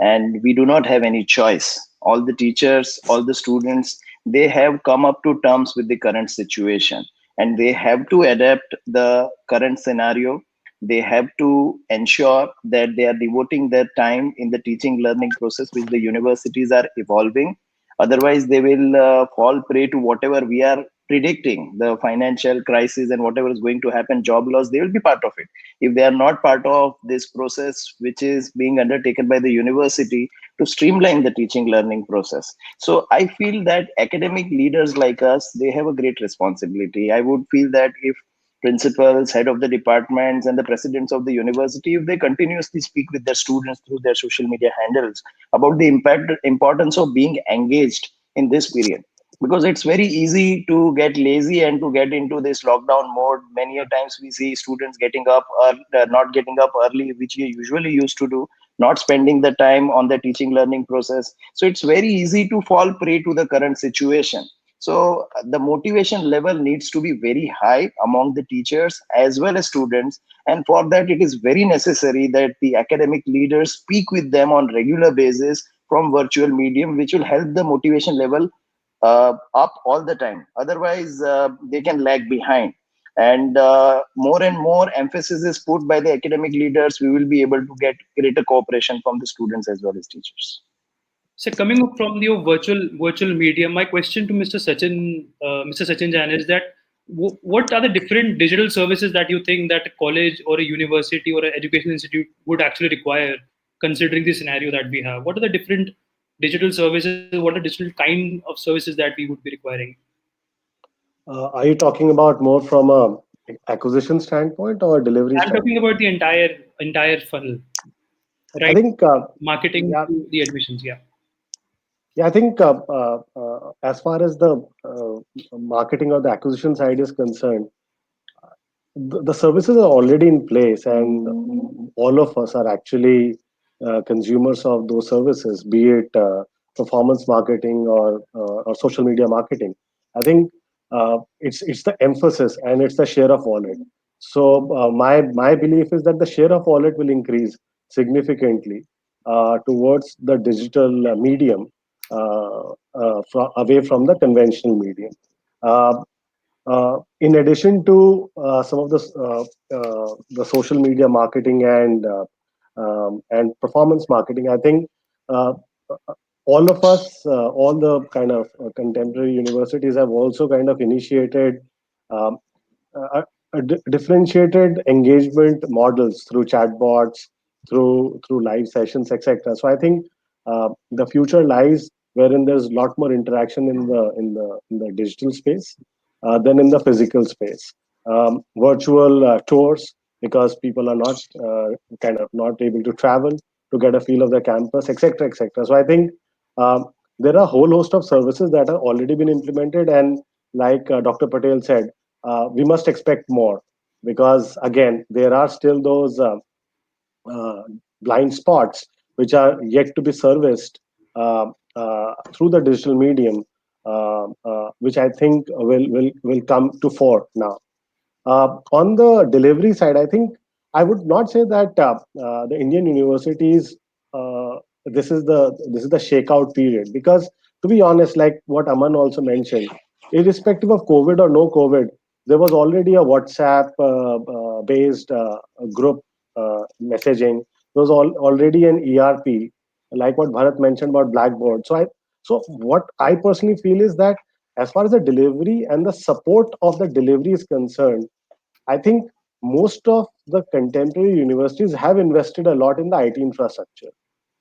and we do not have any choice. All the teachers, all the students, they have come up to terms with the current situation, and they have to adapt the current scenario. They have to ensure that they are devoting their time in the teaching learning process which the universities are evolving. Otherwise they will fall prey to whatever we are predicting, the financial crisis and whatever is going to happen, job loss. They will be part of it. If they are not part of this process which is being undertaken by the university, to streamline the teaching learning process. So I feel that academic leaders like us, they have a great responsibility. I would feel that if principals, head of the departments, and the presidents of the university, if they continuously speak with their students through their social media handles about the importance of being engaged in this period, because it's very easy to get lazy and to get into this lockdown mode. Many a times we see students getting up or not getting up early, which you usually used to do, not spending the time on the teaching learning process. So it's very easy to fall prey to the current situation. So the motivation level needs to be very high among the teachers as well as students. And for that, it is very necessary that the academic leaders speak with them on regular basis from virtual medium, which will help the motivation level up all the time. Otherwise, they can lag behind. And more and more emphasis is put by the academic leaders. We will be able to get greater cooperation from the students as well as teachers. So coming up from the virtual media, my question to Mr. Sachin Jain is that what are the different digital services that you think that a college or a university or an education institute would actually require, considering the scenario that we have? What are the different digital services? What are digital kind of services that we would be requiring? Are you talking about more from a acquisition standpoint or delivery I'm talking standpoint? about the entire funnel, I right? think, Marketing yeah, to the admissions, yeah. yeah, I think as far as the marketing or the acquisition side is concerned, the services are already in place, and all of us are actually consumers of those services, be it performance marketing or social media marketing. I think it's the emphasis and it's the share of wallet. So my belief is that the share of wallet will increase significantly towards the digital medium, away from the conventional medium. Uh, in addition to some of the social media marketing and performance marketing, I think uh, all of us, all the kind of contemporary universities have also kind of initiated um, differentiated engagement models through chatbots, through live sessions, etc. So I think the future lies wherein there's a lot more interaction in the digital space than in the physical space. Virtual tours, because people are not kind of not able to travel to get a feel of the campus, etc., etc. So I think um, there are a whole host of services that have already been implemented, and like Dr. Patel said, we must expect more, because again there are still those uh, blind spots which are yet to be serviced through the digital medium, which I think will come to fore now. On the delivery side, I think I would not say that the Indian universities, uh, this is the shakeout period, because to be honest, like what Aman also mentioned, irrespective of COVID or no COVID, there was already a WhatsApp based group messaging. There was already an ERP, like what Bharat mentioned about Blackboard. So what I personally feel is that as far as the delivery and the support of the delivery is concerned, I think most of the contemporary universities have invested a lot in the IT infrastructure,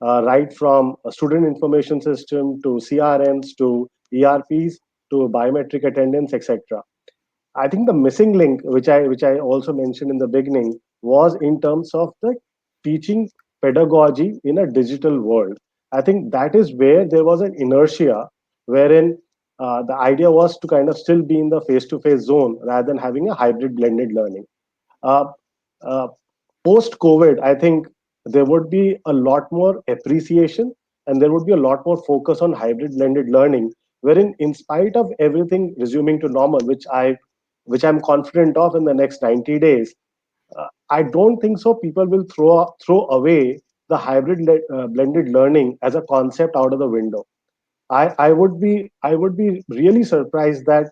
right from a student information system to CRMs to ERPs to biometric attendance, etc. I think the missing link, which I also mentioned in the beginning, was in terms of the teaching pedagogy in a digital world. I think that is where there was an inertia, wherein the idea was to kind of still be in the face-to-face zone rather than having a hybrid blended learning. Uh, uh, Post COVID, I think there would be a lot more appreciation and there would be a lot more focus on hybrid blended learning, wherein, in spite of everything resuming to normal, which I'm confident of in the next 90 days, I don't think so. People will throw away the blended learning as a concept out of the window. I would be really surprised that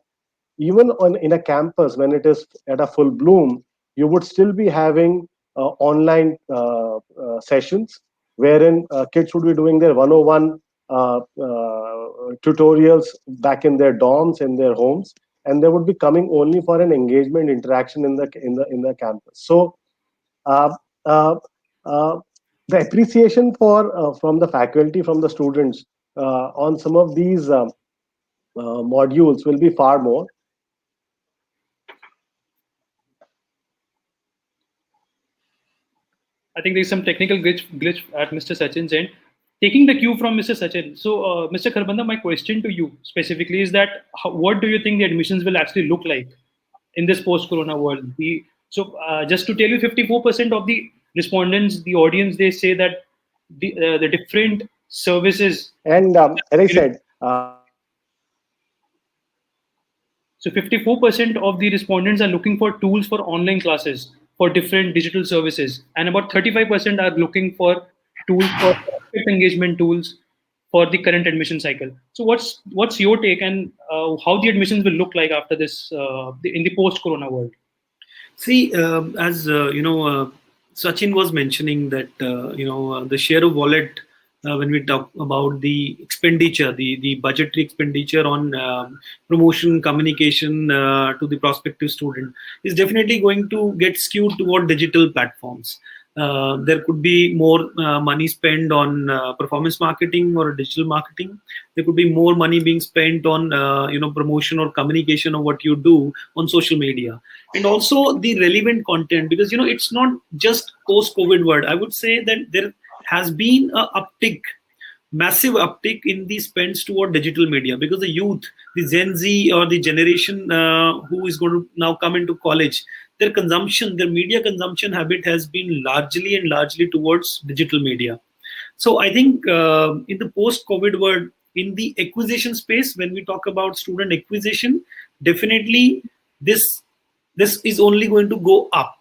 even in a campus when it is at a full bloom, you would still be having online sessions wherein kids would be doing their 101 tutorials back in their dorms, in their homes, and they would be coming only for an engagement interaction in the campus. So uh, uh, uh, the appreciation for from the faculty, from the students on some of these modules will be far more. I think there's some technical glitch at Mr. Sachin's end. Taking the cue from Mr. Sachin, so Mr. Kharbanda, my question to you specifically is that what do you think the admissions will actually look like in this post-corona world? Just to tell you, 54% of the respondents, the audience, they say that the different services. And as I said, so 54% of the respondents are looking for tools for online classes for different digital services, and about 35% are looking for tools for engagement tools for the current admission cycle. So what's your take, and how the admissions will look like after this in the post-corona world? See, as Sachin was mentioning that the share of wallet when we talk about the expenditure, the budgetary expenditure on promotion, communication to the prospective student is definitely going to get skewed toward digital platforms. There could be more money spent on performance marketing or digital marketing. There could be more money being spent on promotion or communication of what you do on social media, and also the relevant content, because it's not just post-COVID world. I would say that there has been a massive uptick in the spends toward digital media, because the youth, the Gen Z or the generation who is going to now come into college, their media consumption habit has been largely towards digital media. So I think in the post-COVID world, in the acquisition space, when we talk about student acquisition, definitely this is only going to go up.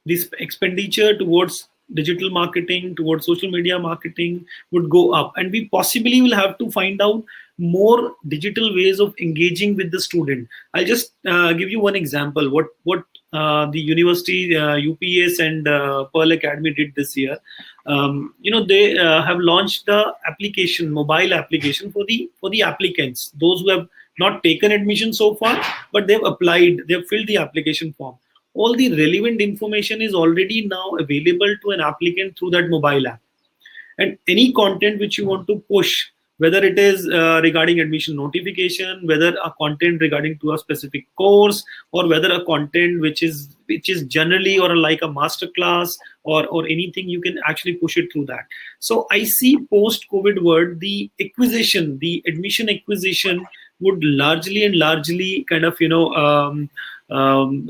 This expenditure towards digital marketing, towards social media marketing would go up, and we possibly will have to find out more digital ways of engaging with the student. I'll just give you one example. What the university, UPS and Pearl Academy did this year. They have launched the application, mobile application for the applicants, those who have not taken admission so far, but they've applied, they've filled the application form. All the relevant information is already now available to an applicant through that mobile app. And any content which you want to push, whether it is regarding admission notification, whether a content regarding to a specific course, or whether a content which is generally or like a master class or anything, you can actually push it through that. So I see post-COVID world, the admission acquisition would largely kind of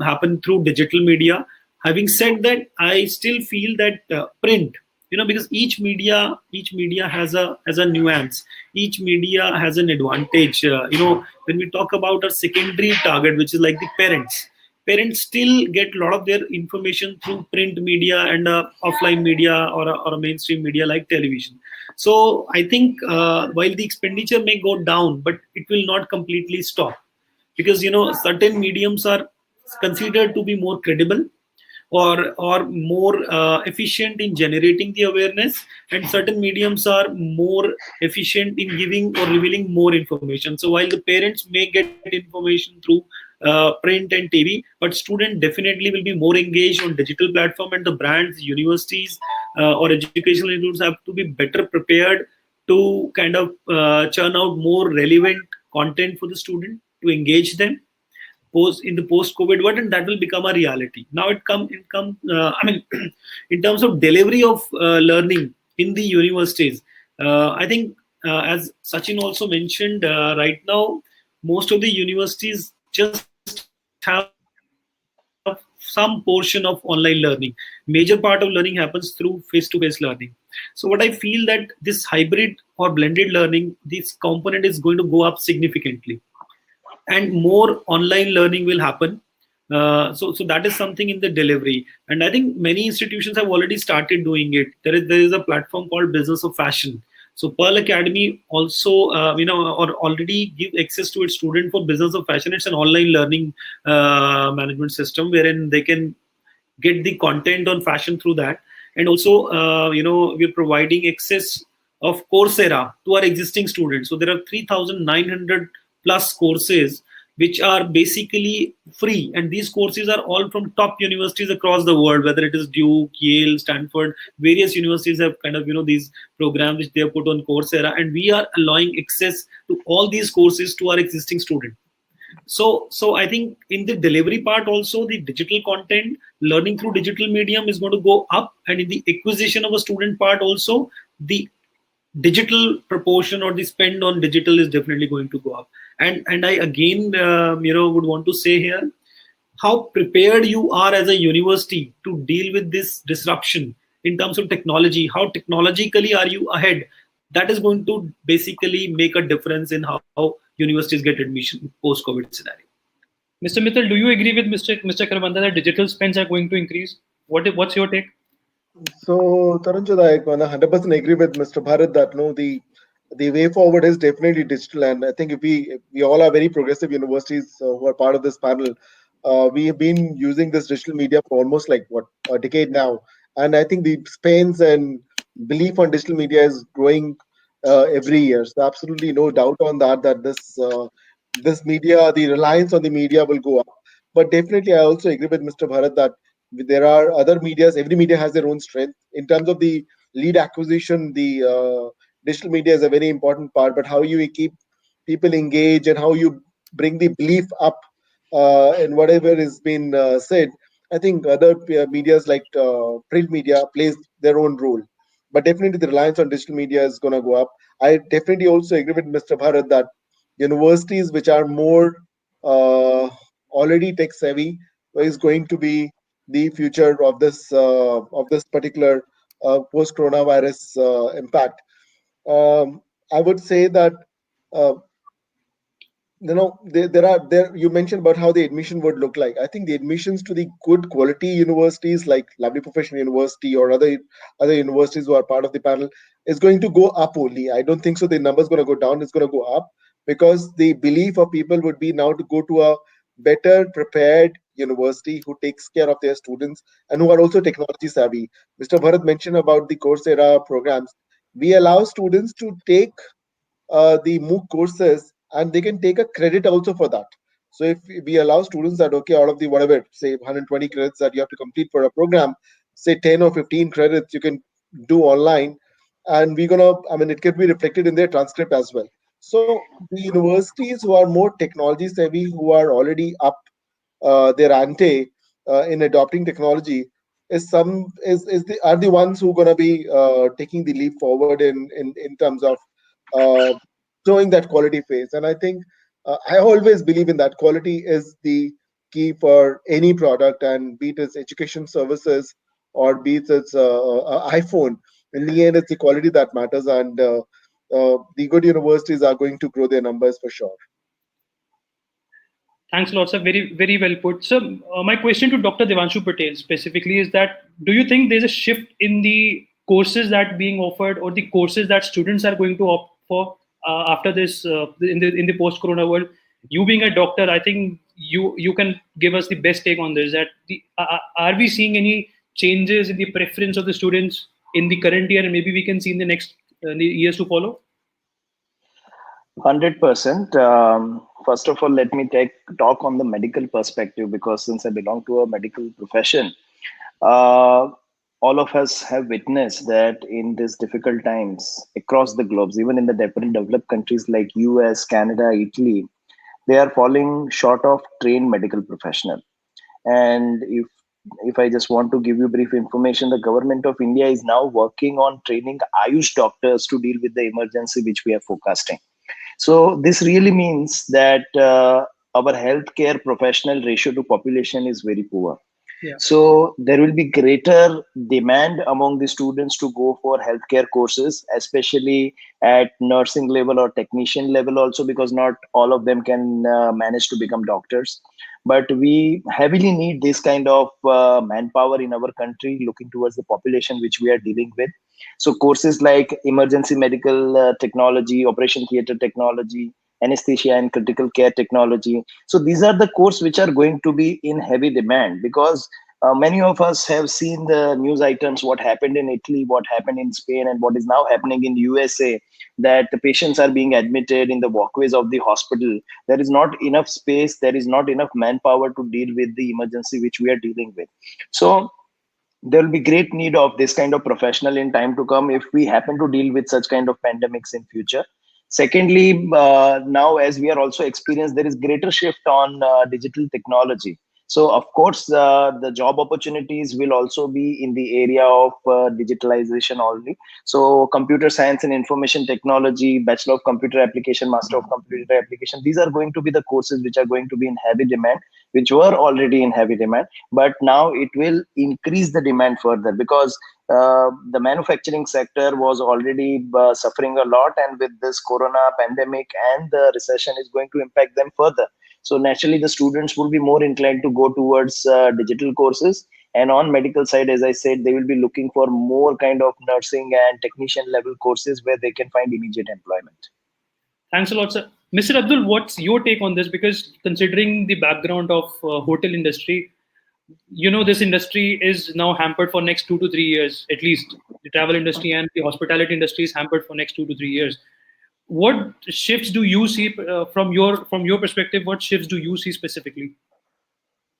happen through digital media. Having said that, I still feel that print, because each media has a nuance, each media has an advantage. When we talk about a secondary target, which is like the parents still get a lot of their information through print media and offline media or a mainstream media like television. So I think while the expenditure may go down, but it will not completely stop, because certain mediums are considered to be more credible or more efficient in generating the awareness, and certain mediums are more efficient in giving or revealing more information. So while the parents may get information through print and TV, but student definitely will be more engaged on digital platform, and the brands, universities or educational institutes have to be better prepared to kind of churn out more relevant content for the student to engage them in the post-COVID world, and that will become a reality. Now in terms of delivery of learning in the universities, I think as Sachin also mentioned, right now most of the universities just have some portion of online learning. Major part of learning happens through face-to-face learning. So what I feel that this hybrid or blended learning, this component is going to go up significantly, and more online learning will happen. So that is something in the delivery, and I think many institutions have already started doing it. There is a platform called Business of Fashion. So Pearl Academy also or already give access to its student for Business of Fashion. It's an online learning management system wherein they can get the content on fashion through that, and also we're providing access of Coursera to our existing students. So there are 3,900 plus courses which are basically free, and these courses are all from top universities across the world, whether it is Duke, Yale, Stanford. Various universities have kind of these programs which they have put on Coursera, and we are allowing access to all these courses to our existing students. So I think in the delivery part also, the digital content, learning through digital medium is going to go up, and in the acquisition of a student part also, the digital proportion or the spend on digital is definitely going to go up. And I again would want to say here how prepared you are as a university to deal with this disruption in terms of technology. How technologically are you ahead? That is going to basically make a difference in how universities get admission post-COVID scenario. Mr. Mittal, do you agree with Mr. Kharbanda that digital spends are going to increase? What's your take? So, Taranjit, I 100% agree with Mr. Bharat that no, the way forward is definitely digital, and I think if we all are very progressive universities who are part of this panel, we have been using this digital media for almost like what, a decade now, and I think the spends and belief on digital media is growing every year. So, absolutely no doubt on that this media, the reliance on the media will go up. But definitely, I also agree with Mr. Bharat that there are other medias. Every media has their own strength in terms of the lead acquisition. The digital media is a very important part, but how you keep people engaged and how you bring the belief up in whatever is been said, I think other medias like print media plays their own role. But definitely the reliance on digital media is going to go up. I definitely also agree with Mr. Bharat that universities which are more already tech savvy is going to be the future of this particular post coronavirus impact. I would say that uh, there you mentioned about how the admission would look like. I think the admissions to the good quality universities like Lovely Professional University or other universities who are part of the panel is going to go up only. I don't think so the number is going to go down, it's going to go up, because the belief of people would be now to go to a better prepared university who takes care of their students and who are also technology savvy. Mr. Bharat mentioned about the Coursera programs. We allow students to take the MOOC courses, and they can take a credit also for that. So if we allow students that, okay, out of the whatever, say 120 credits that you have to complete for a program, say 10 or 15 credits you can do online, and I mean, it can be reflected in their transcript as well. So the universities who are more technology savvy, who are already up their ante in adopting technology, are the ones who are going to be taking the leap forward in terms of uh, showing that quality face. And I think I always believe in that quality is the key for any product, and be it its education services or be it its iPhone. In the end, it's the quality that matters, and the good universities are going to grow their numbers for sure. Thanks a lot, sir. Very, very well put. So, my question to Dr. Devanshu Patel specifically is that, do you think there's a shift in the courses that being offered or the courses that students are going to opt for after this in the post-corona world? You being a doctor, I think you can give us the best take on this. That are we seeing any changes in the preference of the students in the current year, and maybe we can see in the next the years to follow? 100%. First of all, let me talk on the medical perspective, because since I belong to a medical profession, uh, all of us have witnessed that in these difficult times across the globes, even in the developed countries like US, Canada, Italy, they are falling short of trained medical professional. And if I just want to give you brief information, the government of India is now working on training Ayush doctors to deal with the emergency which we are forecasting. So this really means that our healthcare professional ratio to population is very poor. Yeah. So there will be greater demand among the students to go for healthcare courses, especially at nursing level or technician level also, because not all of them can manage to become doctors. But we heavily need this kind of manpower in our country, looking towards the population which we are dealing with. So courses like emergency medical technology, operation theater technology, anesthesia and critical care technology. So these are the courses which are going to be in heavy demand, because Many of us have seen the news items, what happened in Italy, what happened in Spain, and what is now happening in USA, that the patients are being admitted in the walkways of the hospital. There is not enough space, there is not enough manpower to deal with the emergency which we are dealing with. So there will be great need of this kind of professional in time to come if we happen to deal with such kind of pandemics in future. Secondly, now as we are also experienced, there is greater shift on digital technology. So of course, the job opportunities will also be in the area of digitalization only. So computer science and information technology, bachelor of computer application, master of computer application, these are going to be the courses which are going to be in heavy demand, which were already in heavy demand, but now it will increase the demand further, because the manufacturing sector was already suffering a lot, and with this corona pandemic and the recession is going to impact them further. So naturally the students will be more inclined to go towards digital courses, and on medical side, as I said, they will be looking for more kind of nursing and technician level courses where they can find immediate employment. Thanks a lot, sir. Mr. Abdul, what's your take on this? Because considering the background of hotel industry, this industry is now hampered for next 2 to 3 years at least. The travel industry and the hospitality industry is hampered for next 2 to 3 years. What shifts do you see from your perspective? What shifts do you see specifically?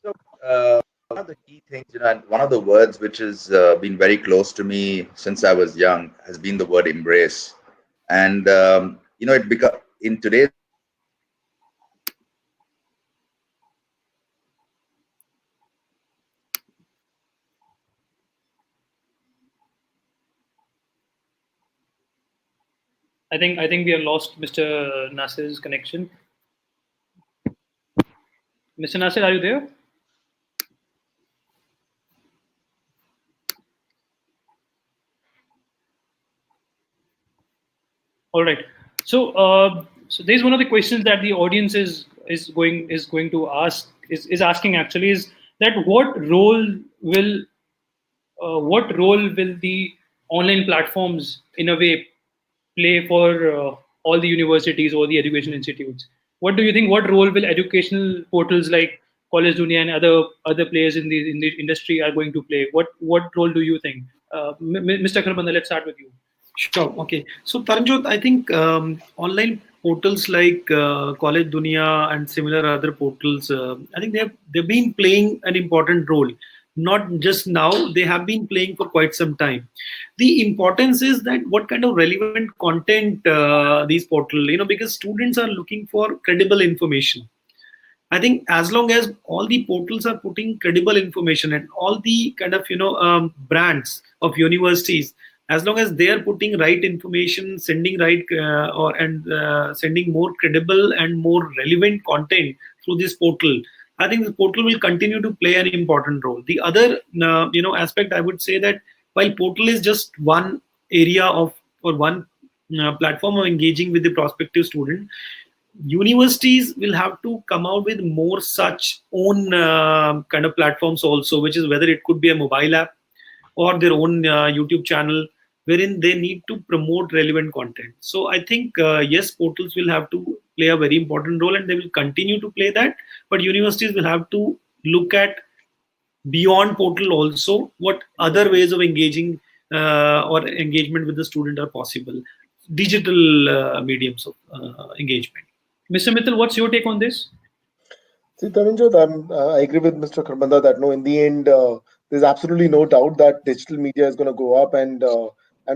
So, one of the key things, and one of the words which has been very close to me since I was young has been the word embrace. And, it become in today's I think we have lost Mr. Nasir's connection. Mr. Nasir, are you there? All right. So there's one of the questions that the audience is going to ask is asking actually, is that what role will the online platforms in a way play for all the universities or the education institutes? What do you think? What role will educational portals like College Dunia and other players in the industry are going to play? What role do you think? Mr. Kharbanda, let's start with you. Sure. Okay. So, Taranjot, I think online portals like College Dunia and similar other portals, I think they've been playing an important role. Not just now, they have been playing for quite some time. The importance is that what kind of relevant content these portals, because students are looking for credible information. I think as long as all the portals are putting credible information and all the kind of brands of universities, as long as they are putting right information, sending right sending more credible and more relevant content through this portal, I think the portal will continue to play an important role. The other aspect, I would say that while portal is just one area of or one platform of engaging with the prospective student, universities will have to come out with more such own kind of platforms also, which is whether it could be a mobile app or their own YouTube channel wherein they need to promote relevant content. So I think yes, portals will have to play a very important role and they will continue to play that, but universities will have to look at beyond portal also what other ways of engaging or engagement with the student are possible, digital mediums of engagement. Mr. Mittal, what's your take on this? See, Taranjot, I agree with Mr. Kharbanda that no, in the end, there's absolutely no doubt that digital media is going to go up, and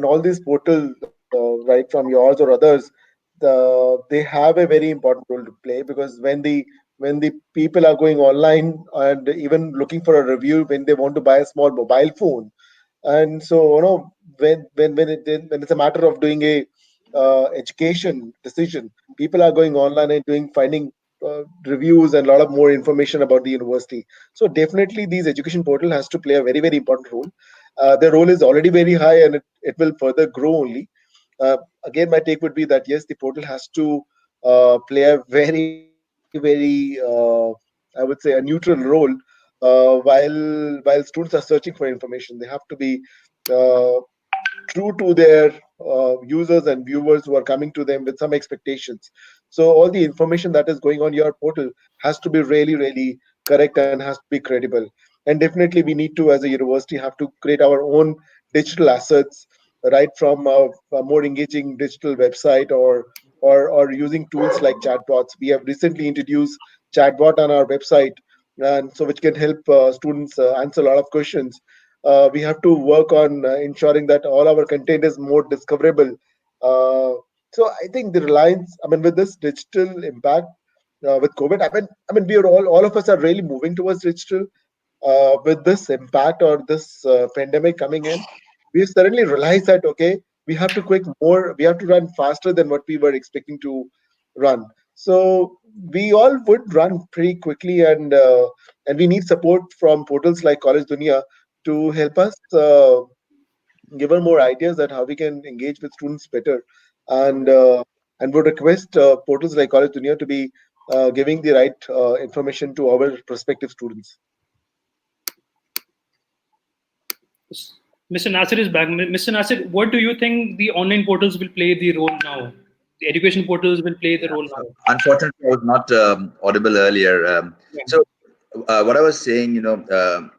all these portals, right from yours or others, they have a very important role to play, because when the people are going online and even looking for a review when they want to buy a small mobile phone, and so when it's a matter of doing a education decision, people are going online and finding reviews and a lot of more information about the university. So definitely these education portal has to play a very, very important role. Their role is already very high, and it will further grow only. Again, my take would be that yes, the portal has to play a very, very I would say a neutral role while students are searching for information. They have to be uh, true to their users and viewers who are coming to them with some expectations. So all the information that is going on your portal has to be really, really correct and has to be credible. and definitely we need to, as a university, have to create our own digital assets, right from a more engaging digital website, or using tools like chatbots. We have recently introduced chatbot on our website, and so which can help students answer a lot of questions. We have to work on ensuring that all our content is more discoverable. Uh, so I think the reliance, I mean, with this digital impact with COVID, I mean, we are all of us are really moving towards digital. With this impact or this pandemic coming in, we suddenly realized that okay, we have to run faster than what we were expecting to run. So we all would run pretty quickly, and we need support from portals like College Dunia to help us give her more ideas that how we can engage with students better, and would request portals like College Dunia to be giving the right information to our prospective students. Mr. Nasir is back. Mr. Nasir, what do you think the online portals will play the role now? The education portals will play the role So, now. unfortunately, I was not audible earlier. Yeah. So, what I was saying, the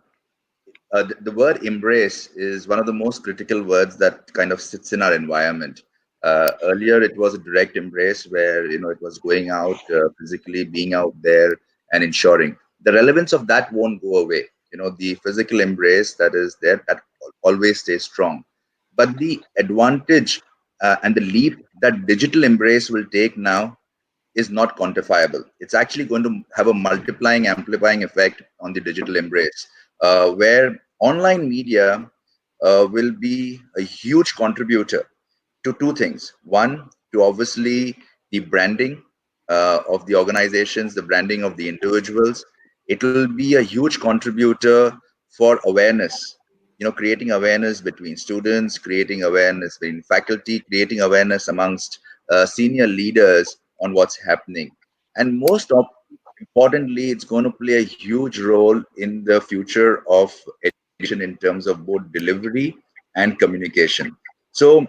word embrace is one of the most critical words that kind of sits in our environment. Earlier, it was a direct embrace where it was going out physically, being out there, and ensuring the relevance of that won't go away. The physical embrace that is there, that always stays strong. But the advantage and the leap that digital embrace will take now is not quantifiable. It's actually going to have a multiplying, amplifying effect on the digital embrace, where online media will be a huge contributor to two things. One, to obviously the branding of the organizations, the branding of the individuals. It will be a huge contributor for awareness, creating awareness between students, creating awareness between faculty, creating awareness amongst senior leaders on what's happening. And importantly, it's going to play a huge role in the future of education in terms of both delivery and communication. So,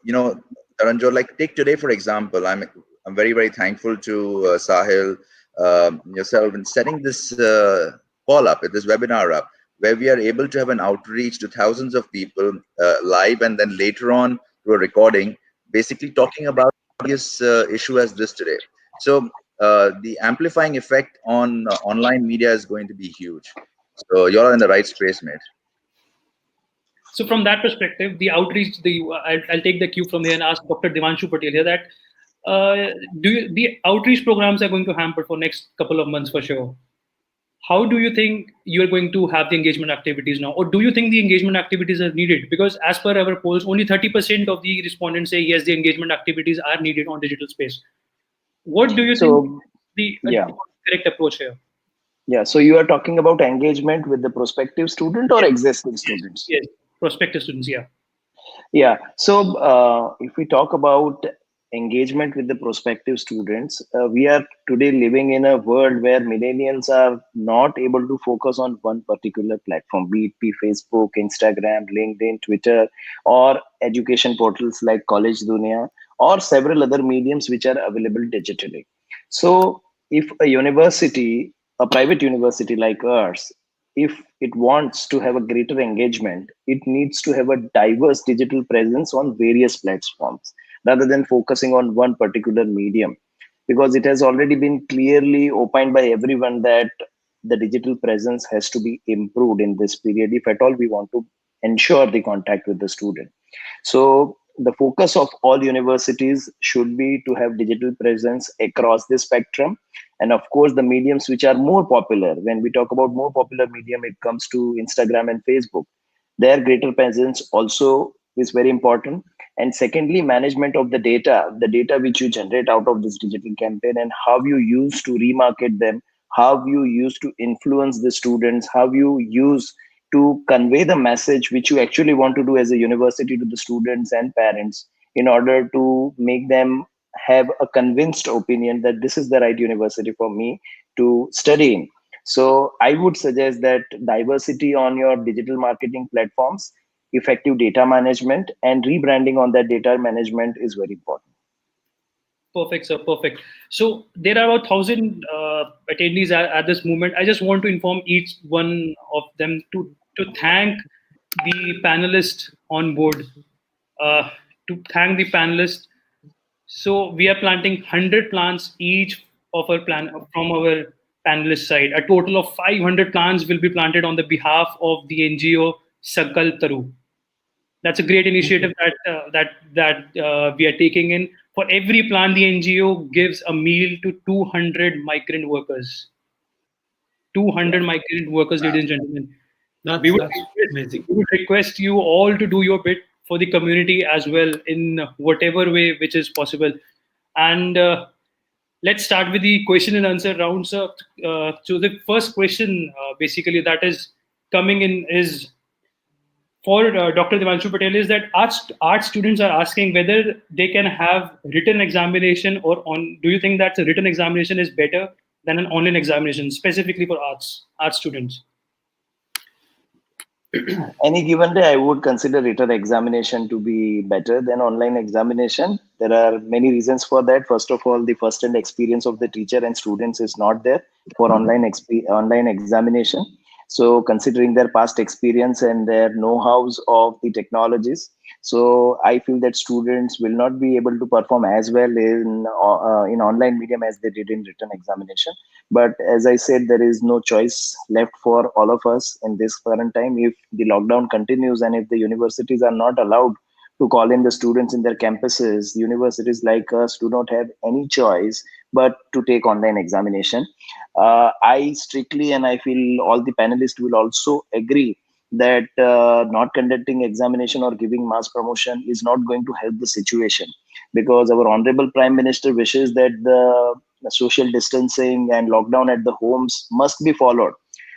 you know, Taranjo, like take today for example. I'm very very thankful to Sahil, yourself, in setting this call up, this webinar up, where we are able to have an outreach to thousands of people live, and then later on to a recording, basically talking about this issue as this today. So the amplifying effect on online media is going to be huge. So you're in the right space, mate. So from that perspective, the outreach, I'll take the cue from here and ask Dr. Devanshu Patel here that the outreach programs are going to hamper for next couple of months for sure. How do you think you're going to have the engagement activities now? Or do you think the engagement activities are needed? Because as per our polls, only 30% of the respondents say yes, the engagement activities are needed on digital space. What do you think So the yeah, correct approach here? yeah. So you are talking about engagement with the prospective student or Yes, existing students? yes, prospective students, yeah. Yeah. So if we talk about engagement with the prospective students, we are today living in a world where millennials are not able to focus on one particular platform, be it be Facebook, Instagram, LinkedIn, Twitter, or education portals like College Dunia, or several other mediums which are available digitally. So if a university, a private university like ours, if it wants to have a greater engagement, it needs to have a diverse digital presence on various platforms rather than focusing on one particular medium. Because it has already been clearly opined by everyone that the digital presence has to be improved in this period if at all we want to ensure the contact with the student. So the focus of all universities should be to have digital presence across the spectrum. And of course, the mediums which are more popular, when we talk about more popular medium, it comes to Instagram and Facebook. Their greater presence also is very important. And secondly, management of the data which you generate out of this digital campaign, and how you use to remarket them, how you use to influence the students, how you use to convey the message which you actually want to do as a university to the students and parents, in order to make them have a convinced opinion that this is the right university for me to study in. So I would suggest that diversity on your digital marketing platforms, effective data management, and rebranding on that data management is very important. Perfect, sir. Perfect. So there are about 1,000 attendees at this moment. I just want to inform each one of them to thank the panelists on board. Uh, to thank the panelists. So we are planting 100 plants each of our plan from our panelist side. A total of 500 plants will be planted on the behalf of the NGO Sakal Taru. That's a great initiative that we are taking in. For every plant, the NGO gives a meal to 200 migrant workers. 200 migrant workers, ladies and gentlemen. That's We would, that's amazing. we would request you all to do your bit for the community as well in whatever way which is possible. And let's start with the question and answer round, sir. So the first question, basically, that is coming in is for Dr. Devanshu Patel is that art students are asking whether they can have written examination or on. Do you think that a written examination is better than an online examination, specifically for art students? Any given day, I would consider written examination to be better than online examination. There are many reasons for that. First of all, the first-hand experience of the teacher and students is not there for online examination. So, considering their past experience and their know-hows of the technologies, so I feel that students will not be able to perform as well in online medium as they did in written examination. But as I said, there is no choice left for all of us in this current time. If the lockdown continues and if the universities are not allowed to call in the students in their campuses, universities like us do not have any choice but to take online examination. I strictly, and I feel all the panelists will also agree that not conducting examination or giving mass promotion is not going to help the situation, because our honorable prime minister wishes that the social distancing and lockdown at the homes must be followed.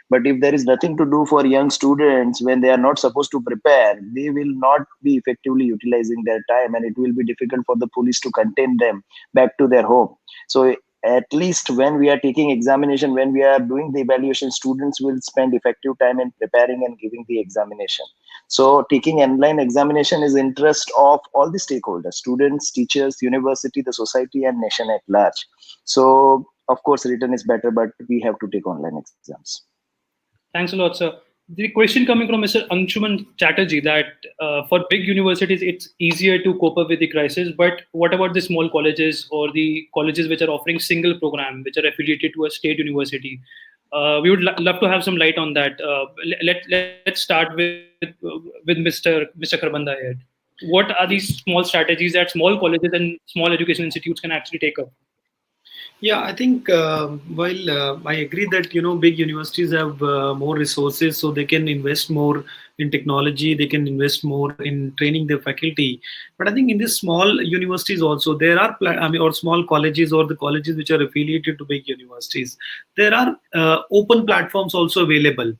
But if there is nothing to do for young students when they are not supposed to prepare, they will not be effectively utilizing their time, and it will be difficult for the police to contain them back to their home. So at least when we are taking examination, when we are doing the evaluation, students will spend effective time in preparing and giving the examination. So taking online examination is interest of all the stakeholders: students, teachers, university, the society, and nation at large. So of course written is better, but we have to take online exams. Thanks a lot, sir. The question coming from Mr. Anshuman Chatterjee that for big universities, it's easier to cope up with the crisis. But what about the small colleges or the colleges which are offering single program, which are affiliated to a state university? We would love to have some light on that. Let's start with Mr. Kharbanda here. What are these small strategies that small colleges and small education institutes can actually take up? Yeah, I think while I agree that big universities have more resources, so they can invest more in technology, they can invest more in training their faculty. But I think in these small universities also there are, or small colleges or the colleges which are affiliated to big universities, there are open platforms also available.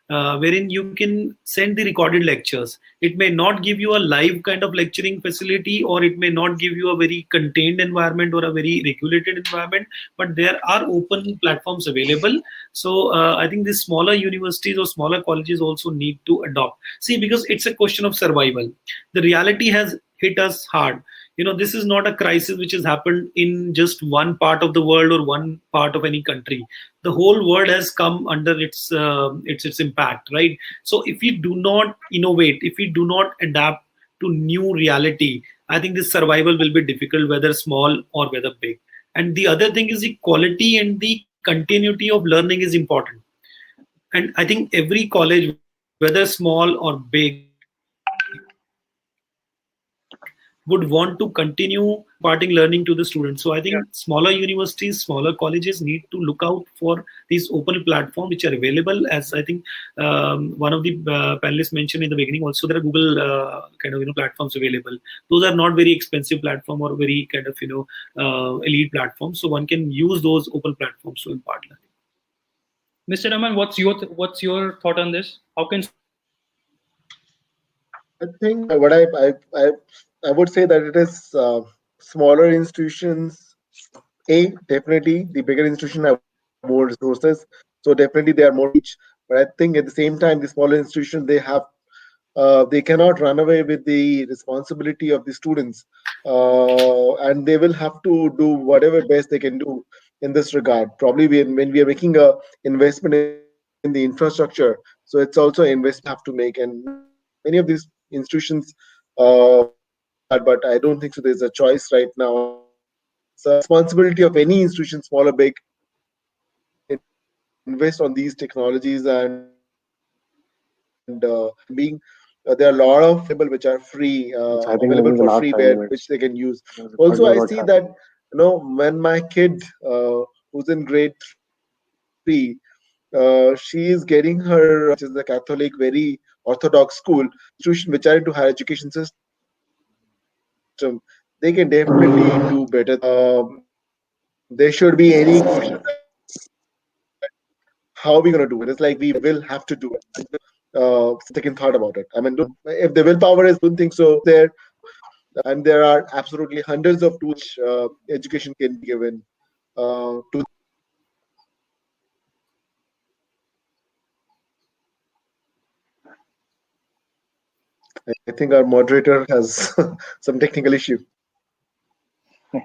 Wherein you can send the recorded lectures. It may not give you a live kind of lecturing facility, or it may not give you a very contained environment or a very regulated environment, but there are open platforms available. So I think these smaller universities or smaller colleges also need to adopt. See, because it's a question of survival. The reality has hit us hard. This is not a crisis which has happened in just one part of the world or one part of any country. The whole world has come under its impact, right? So if we do not innovate, if we do not adapt to new reality, I think this survival will be difficult, whether small or whether big. And the other thing is the quality and the continuity of learning is important. And I think every college, whether small or big, would want to continue imparting learning to the students. So I think smaller universities, smaller colleges need to look out for these open platforms which are available. As I think one of the panelists mentioned in the beginning, also there are Google kind of platforms available. Those are not very expensive platform or very kind of elite platforms. So one can use those open platforms to impart learning. Mr. Aman, what's your thought on this? How can I think I would say that it is smaller institutions. Definitely the bigger institutions have more resources, so definitely they are more reach. But I think at the same time, the smaller institutions, they have they cannot run away with the responsibility of the students, and they will have to do whatever best they can do in this regard. Probably when we are making a investment in the infrastructure, so it's also an investment we have to make. And many of these institutions want to do that, but I don't think so. There's a choice right now. It's a responsibility of any institution, small or big, to invest on these technologies. And being there are a lot of available which are free, So I think available maybe for the free, last where 5 minutes. which they can use. There's a Also, point I about see chatting. that when my kid, who's in grade 3, she is getting her which is the Catholic, very orthodox school institution, which are into higher education system. They can definitely do better than that. There should be any question that how are we going to do it. It's like we will have to do it. There's no second thought about it. I mean, don't if the willpower is there, and there are absolutely hundreds of tools which education can be given to the students. I think our moderator has some technical issue. I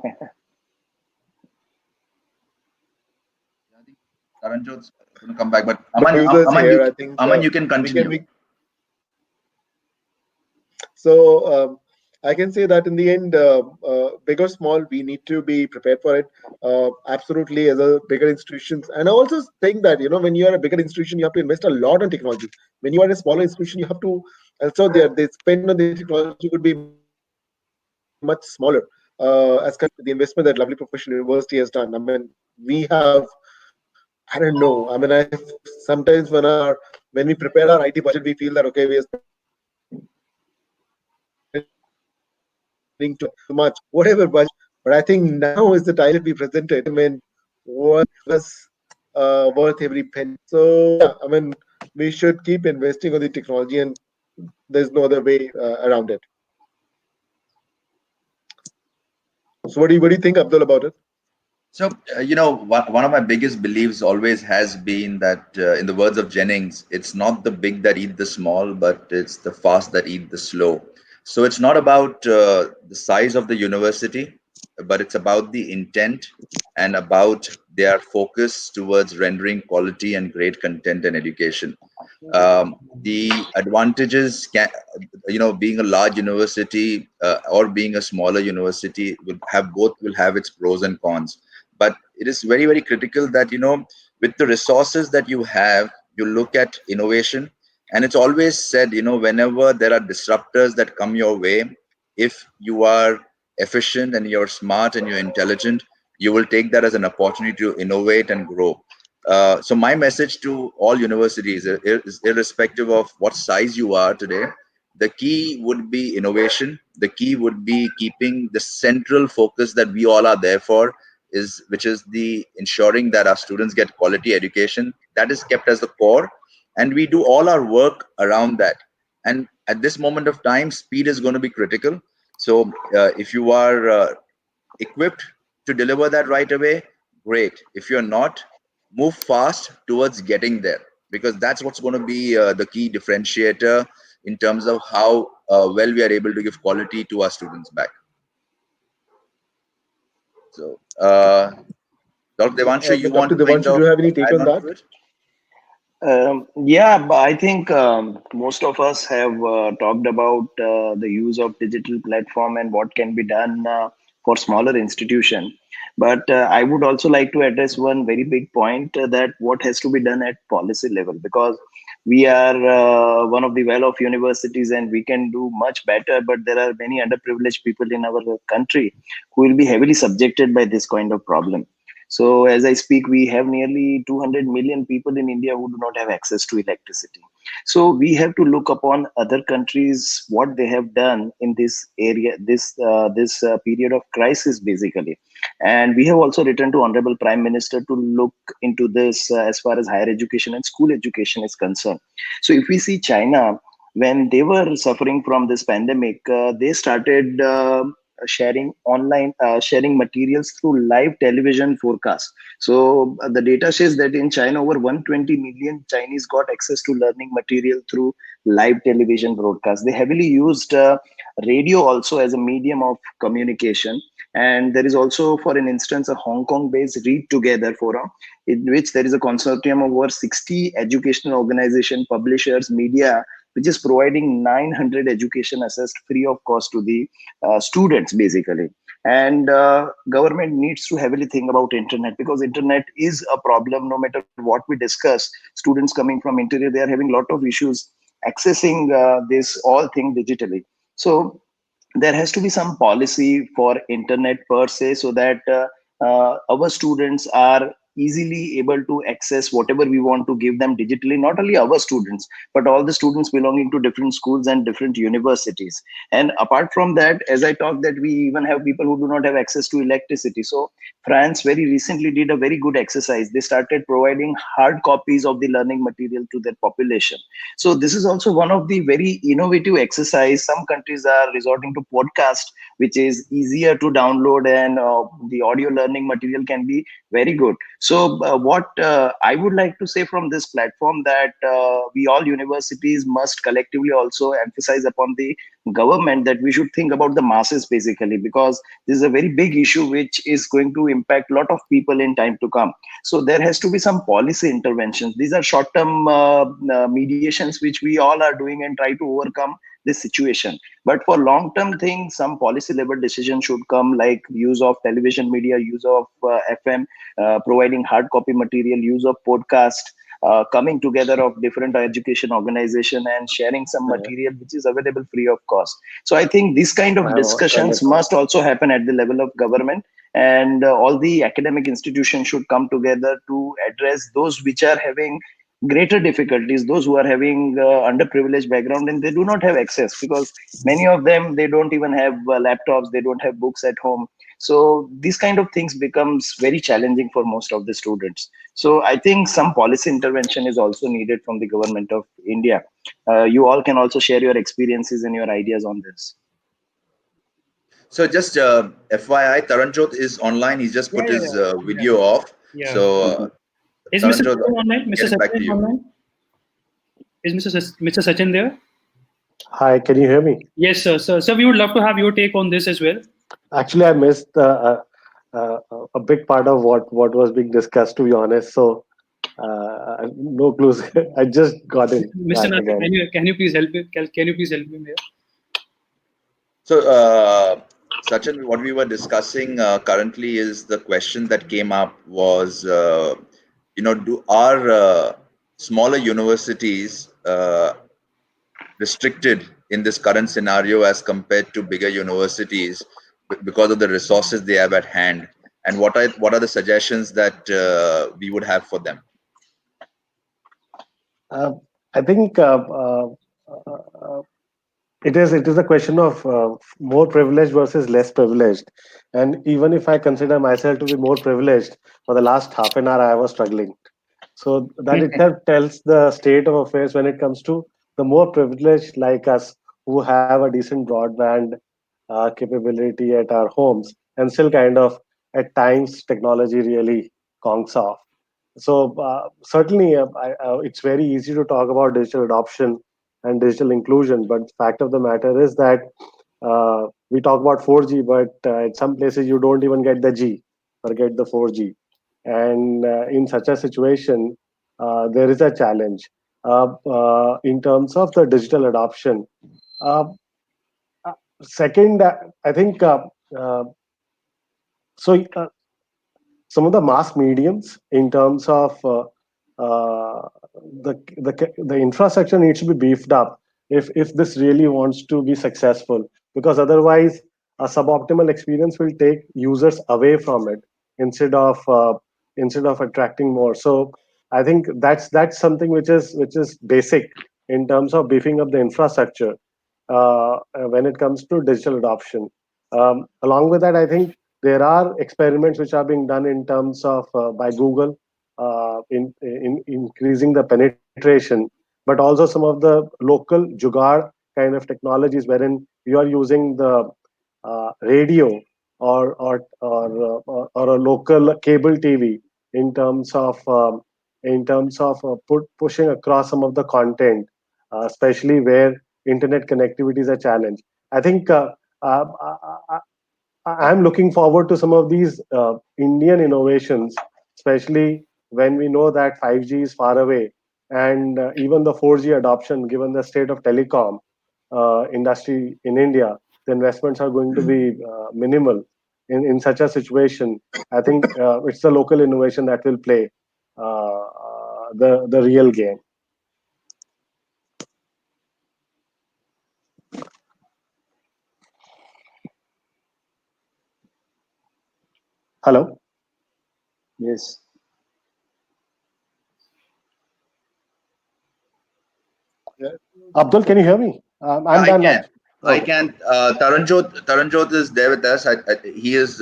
think Taranjot's going to come back, but But users Aman, here, I think You can we can continue. we So I can say that in the end, big or small, we need to be prepared for it. Absolutely, as a bigger institutions, and I also think that when you are a bigger institution, you have to invest a lot on technology. When you are a smaller institution, you have to also the spend on the technology would be much smaller as compared to the investment that Lovely Professional University has done. I mean, we have. I don't know. I mean, I sometimes when we prepare our IT budget, we feel that okay, we are spending too much, whatever budget. But I think now is the time that we presented. I mean, what we invest was worth every penny. So yeah, I mean, we should keep investing on the technology, and there's no other way around it. So what do you think, Abdul, about it? So, one of my biggest beliefs always has been that, in the words of Jennings, it's not the big that eat the small, but it's the fast that eat the slow. So, it's not about the size of the university, but it's about the intent and about their focus towards rendering quality and great content and education. The advantages being a large university or being a smaller university will have its pros and cons, but it is very, very critical that with the resources that you have, you look at innovation. And it's always said, whenever there are disruptors that come your way, if you are efficient and you're smart and you're intelligent, you will take that as an opportunity to innovate and grow. So my message to all universities is irrespective of what size you are today, the key would be innovation. The key would be keeping the central focus that we all are there for, which is the ensuring that our students get quality education. That is kept as the core, and we do all our work around that. And at this moment of time, speed is going to be critical. So if you are equipped to deliver that right away, great. If you're not, move fast towards getting there, because that's what's going to be the key differentiator in terms of how well we are able to give quality to our students back. So, Dr. Devanshu, you want Dr. to kind Devanshu, do of you have any take add on on that? to it? Yeah, but I think most of us have talked about the use of digital platform and what can be done for smaller institution. But I would also like to address one very big point, that what has to be done at policy level, because we are one of the well-off universities and we can do much better. But there are many underprivileged people in our country who will be heavily subjected by this kind of problem. So, as I speak, we have nearly 200 million people in India who do not have access to electricity. So, we have to look upon other countries, what they have done in this area, this period of crisis, basically. And we have also written to Honorable Prime Minister to look into this as far as higher education and school education is concerned. So, if we see China, when they were suffering from this pandemic, they started sharing materials through live television forecasts. So the data says that in China, over 120 million Chinese got access to learning material through live television broadcasts. They heavily used radio also as a medium of communication. And there is also, for an instance, a Hong Kong-based Read Together forum, in which there is a consortium of over 60 educational organizations, publishers, media, which is providing 900 education assessed free of cost to the students, basically. And government needs to heavily think about internet, because internet is a problem. No matter what we discuss, students coming from interior, they are having a lot of issues accessing this all thing digitally. So there has to be some policy for internet per se, so that our students are easily able to access whatever we want to give them digitally. Not only our students, but all the students belonging to different schools and different universities. And apart from that, as I talked, that we even have people who do not have access to electricity. So France very recently did a very good exercise. They started providing hard copies of the learning material to their population. So this is also one of the very innovative exercise. Some countries are resorting to podcast, which is easier to download, and the audio learning material can be very good. So what I would like to say from this platform, that we all universities must collectively also emphasize upon the government that we should think about the masses, basically, because this is a very big issue which is going to impact a lot of people in time to come. So there has to be some policy interventions. These are short-term mediations which we all are doing and try to overcome this situation. But for long-term things, some policy level decision should come, like use of television media, use of FM, providing hard copy material, use of podcast, coming together of different education organization and sharing some material which is available free of cost. So I think this kind of discussions must also happen at the level of government, and all the academic institutions should come together to address those which are having greater difficulties, those who are having underprivileged background and they do not have access, because many of them, they don't even have laptops, they don't have books at home. So these kind of things becomes very challenging for most of the students. So I think some policy intervention is also needed from the government of India. You all can also share your experiences and your ideas on this. So just FYI, Taranjot is online. He's just put his video off. Yeah. So Is Mr. Taranjot, Sachin online? Mr. getting back Sachin to is you. online? Is Mr. Sachin there? Hi, can you hear me? Yes, sir. So we would love to have your take on this as well. Actually, I missed a big part of what was being discussed, to be honest. So no clues. I just got in. Mr. Nasir, again. can you please help me? Can you please help me here? So Sachin, what we were discussing currently is the question that came up was, do our smaller universities restricted in this current scenario as compared to bigger universities because of the resources they have at hand, and what are the suggestions that we would have for them? I think it is a question of more privileged versus less privileged. And even if I consider myself to be more privileged, for the last half an hour I was struggling. So that itself tells the state of affairs when it comes to the more privileged like us, who have a decent broadband capability at our homes, and still kind of at times technology really conks off. So certainly it's very easy to talk about digital adoption and digital inclusion, but fact of the matter is that we talk about 4G, but at some places you don't even get the G, forget the 4G. And in such a situation, there is a challenge in terms of the digital adoption. Uh, Second, I think so. Some of the mass mediums in terms of the infrastructure needs to be beefed up if this really wants to be successful, because otherwise a suboptimal experience will take users away from it instead of attracting more. So I think that's something which is basic in terms of beefing up the infrastructure when it comes to digital adoption. Along with that, I think there are experiments which are being done in terms of by Google in increasing the penetration, but also some of the local jugaad kind of technologies wherein you are using radio or a local cable TV in terms of pushing across some of the content, especially where internet connectivity is a challenge. I think uh, I, I'm looking forward to some of these Indian innovations, especially when we know that 5G is far away, and even the 4G adoption, given the state of telecom industry in India, the investments are going to be minimal. In such a situation, I think it's the local innovation that will play the real game. Hello, Yes. Abdul, can you hear me? I'm I done can. now. I Okay. can. Taranjot is there with us. He is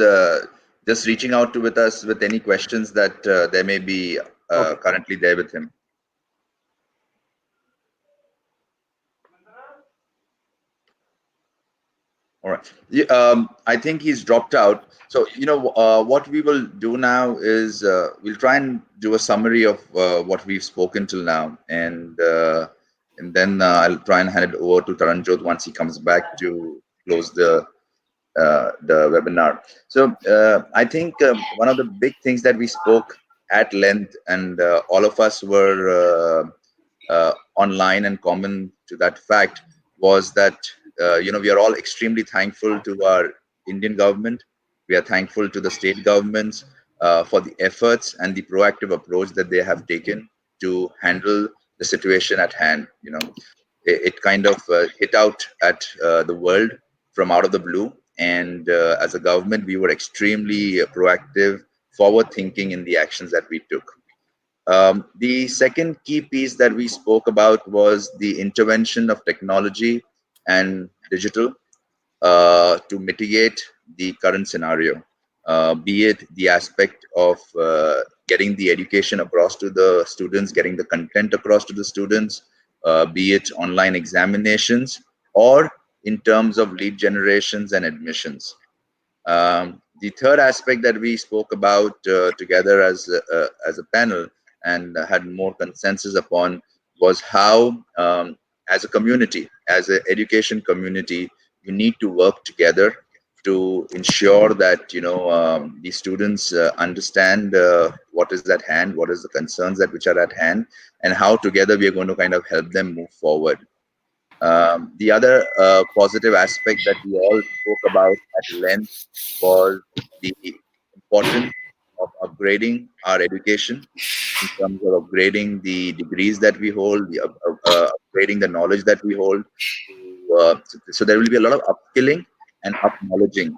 just reaching out to with us with any questions that there may be Okay. currently there with him. All right. I think he's dropped out. So, what we will do now is we'll try and do a summary of what we've spoken till now, and then I'll try and hand it over to Taranjot once he comes back to close the webinar. So, I think one of the big things that we spoke at length, and all of us were online and common to that fact, was that we are all extremely thankful to our Indian government. We are thankful to the state governments for the efforts and the proactive approach that they have taken to handle the situation at hand. It kind of hit out at the world from out of the blue, and as a government, we were extremely proactive, forward thinking in the actions that we took. The second key piece that we spoke about was the intervention of technology and digital to mitigate the current scenario, be it the aspect of getting the education across to the students, getting the content across to the students, be it online examinations, or in terms of lead generations and admissions. The third aspect that we spoke about together as a panel and had more consensus upon was how, as a community, as an education community, we need to work together to ensure that the students understand what is at hand, what is the concerns that which are at hand, and how together we are going to kind of help them move forward. The other positive aspect that we all spoke about at length was the importance of upgrading our education in terms of upgrading the degrees that we hold, upgrading the knowledge that we hold. So there will be a lot of upskilling and upknowledging,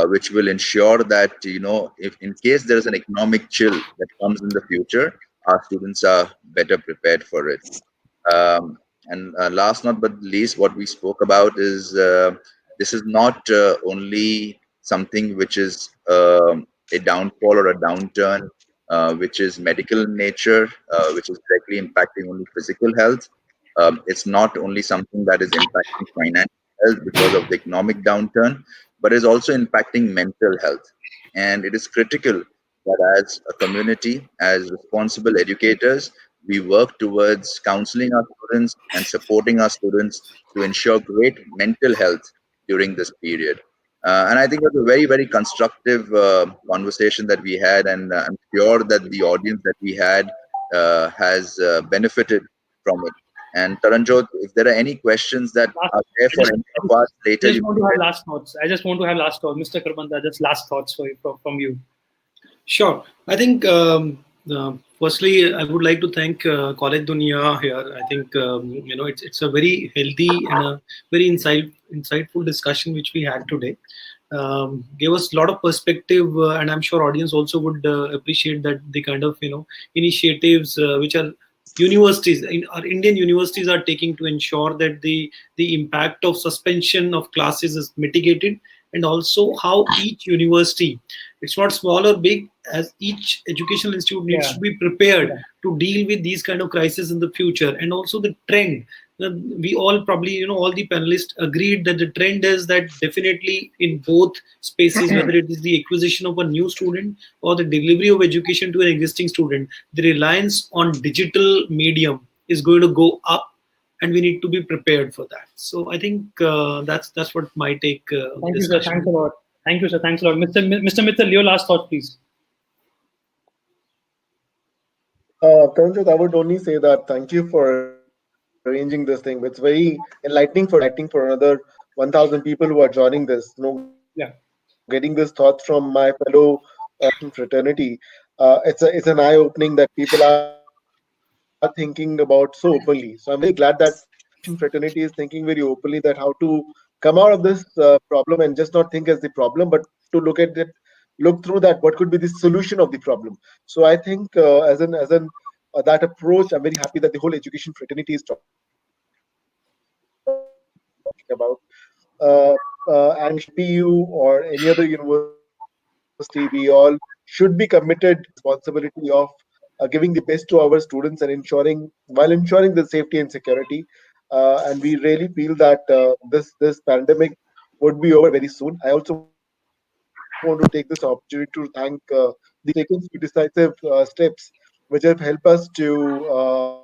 which will ensure that if in case there is an economic chill that comes in the future, our students are better prepared for it. And last not but least, what we spoke about is this is not only something which is a downfall or a downturn, which is medical in nature, which is directly impacting only physical health. It's not only something that is impacting financial health because of the economic downturn, but is also impacting mental health. And it is critical that as a community, as responsible educators, we work towards counseling our students and supporting our students to ensure great mental health during this period. And I think it was a very, very constructive conversation that we had, and I'm sure that the audience that we had has benefited from it. And Taranjot, if there are any questions that Last, are there I for just, any of us I later, just you want to have last thoughts. I just want to have last thoughts, Mr. Kharbanda. Just last thoughts for you, from you. Sure. I think, firstly, I would like to thank College Dunia here. I think, it's a very healthy and a very insightful discussion which we had today. Gave us a lot of perspective, and I'm sure audience also would appreciate that the kind of, initiatives which are universities in our Indian universities are taking to ensure that the impact of suspension of classes is mitigated, and also how each university, it's not small or big, as each educational institute needs Yeah. to be prepared Yeah. to deal with these kind of crises in the future, and also the trend we all probably, all the panelists agreed that the trend is that definitely in both spaces, whether it is the acquisition of a new student or the delivery of education to an existing student, the reliance on digital medium is going to go up, and we need to be prepared for that. So I think that's what my take on Thank this you, sir. Thanks a session. lot. Thank you, sir. Thanks a lot. Mr. Mittal, your last thought, please. Taranjot, I would only say that thank you for arranging this thing. It's very enlightening for another 1,000 people who are joining this. Getting this thoughts Yeah. from my fellow fraternity. It's an eye opening that people are thinking about so openly. So I'm very glad that fraternity is thinking very openly that how to come out of this problem and just not think as the problem, but to look at it, look through that what could be the solution of the problem. So I think as an that approach, I'm very happy that the whole education fraternity is talking about. And PU or any other university, we all should be committed responsibility of giving the best to our students and ensuring the safety and security. And we really feel that this pandemic would be over very soon. I also want to take this opportunity to thank the government for taking decisive steps which have helped us to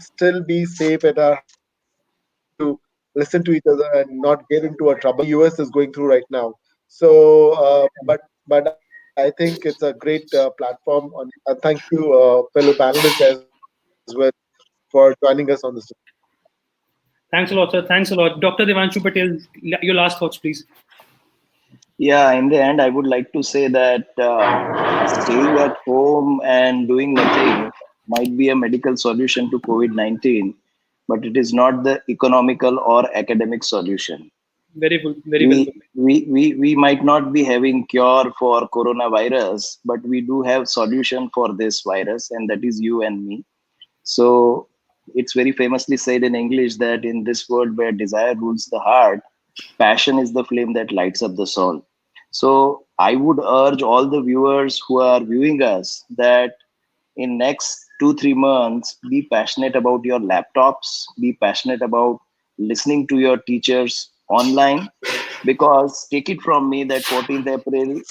still be safe at our house, still be able to listen to each other and not get into a trouble like the US is going through right now. So, but I think it's a great platform. And thank you, fellow panelists as well, for joining us on this. Thanks a lot, sir. Thanks a lot. Dr. Devanshu Patel, your last thoughts, please. Yeah, in the end, I would like to say that staying at home and doing nothing might be a medical solution to COVID 19, but it is not the economical or academic solution. Very good. Very well We, put. we might not be having cure for coronavirus, but we do have solution for this virus, and that is you and me. So it's very famously said in English that in this world where desire rules the heart, passion is the flame that lights up the soul. So I would urge all the viewers who are viewing us that in next 2 3 months be passionate about your laptops, be passionate about listening to your teachers online, because take it from me that 14th April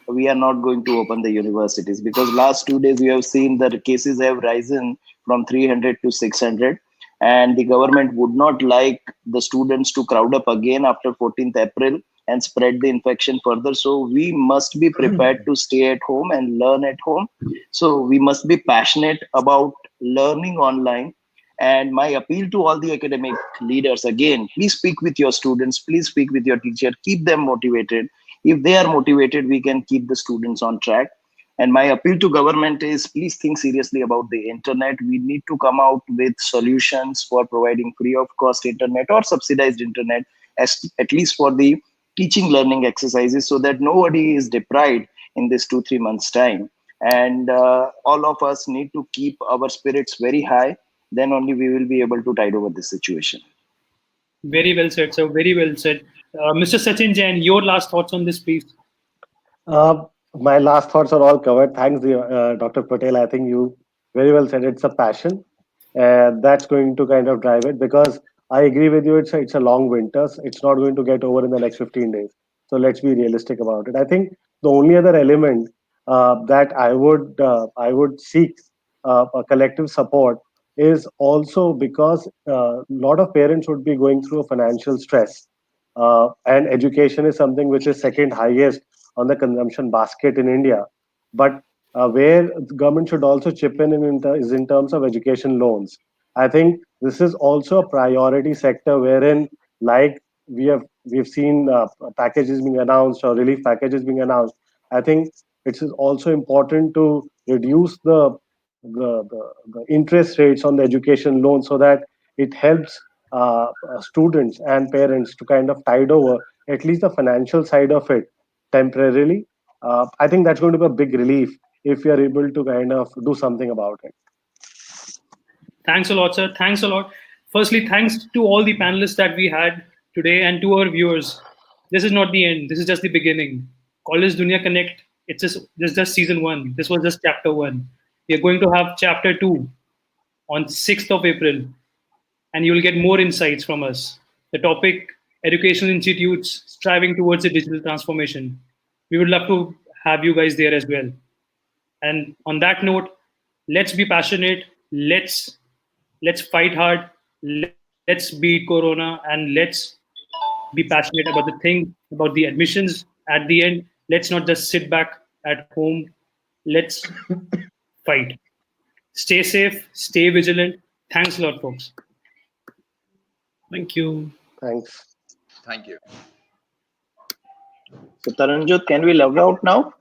we are not going to open the universities, because last 2 days we have seen that cases have risen from 300 to 600, and the government would not like the students to crowd up again after 14th April and spread the infection further. So we must be prepared to stay at home and learn at home. So we must be passionate about learning online. And my appeal to all the academic leaders, again, please speak with your students, please speak with your teacher, keep them motivated. If they are motivated, we can keep the students on track. And my appeal to government is please think seriously about the internet. We need to come out with solutions for providing free of cost internet or subsidized internet, at least for the teaching learning exercises, so that nobody is deprived in this 2 3 months time. And all of us need to keep our spirits very high. Then only we will be able to tide over this situation. Very well said, sir. Very well said. Mr. Sachin Jain, your last thoughts on this, please. Uh, my last thoughts are all covered. Thanks, Dr. Patel. I think you very well said it's a passion that's going to kind of drive it, because I agree with you. It's a long winter. It's not going to get over in the next 15 days. So let's be realistic about it. I think the only other element that I would seek a collective support is also because a lot of parents would be going through a financial stress, and education is something which is second highest on the consumption basket in India. But where the government should also chip is in terms of education loans. I think this is also a priority sector wherein, like we've seen packages being announced or relief packages being announced. I think it is also important to reduce the interest rates on the education loan, so that it helps students and parents to kind of tide over at least the financial side of it temporarily. I think that's going to be a big relief if we are able to kind of do something about it. Thanks a lot, sir. Thanks a lot. Firstly, thanks to all the panelists that we had today and to our viewers. This is not the end. This is just the beginning. College Dunia Connect. This is just season one. This was just chapter one. We are going to have chapter two on 6th of April. and you will get more insights from us. The topic, educational institutes striving towards a digital transformation. We would love to have you guys there as well. And on that note, let's be passionate. Let's fight hard. Let's beat Corona, and let's be passionate about the thing, about the admissions. At the end, let's not just sit back at home. Let's fight. Stay safe. Stay vigilant. Thanks a lot, folks. Thank you. Thanks. Thank you. So Taranjot, can we log out now?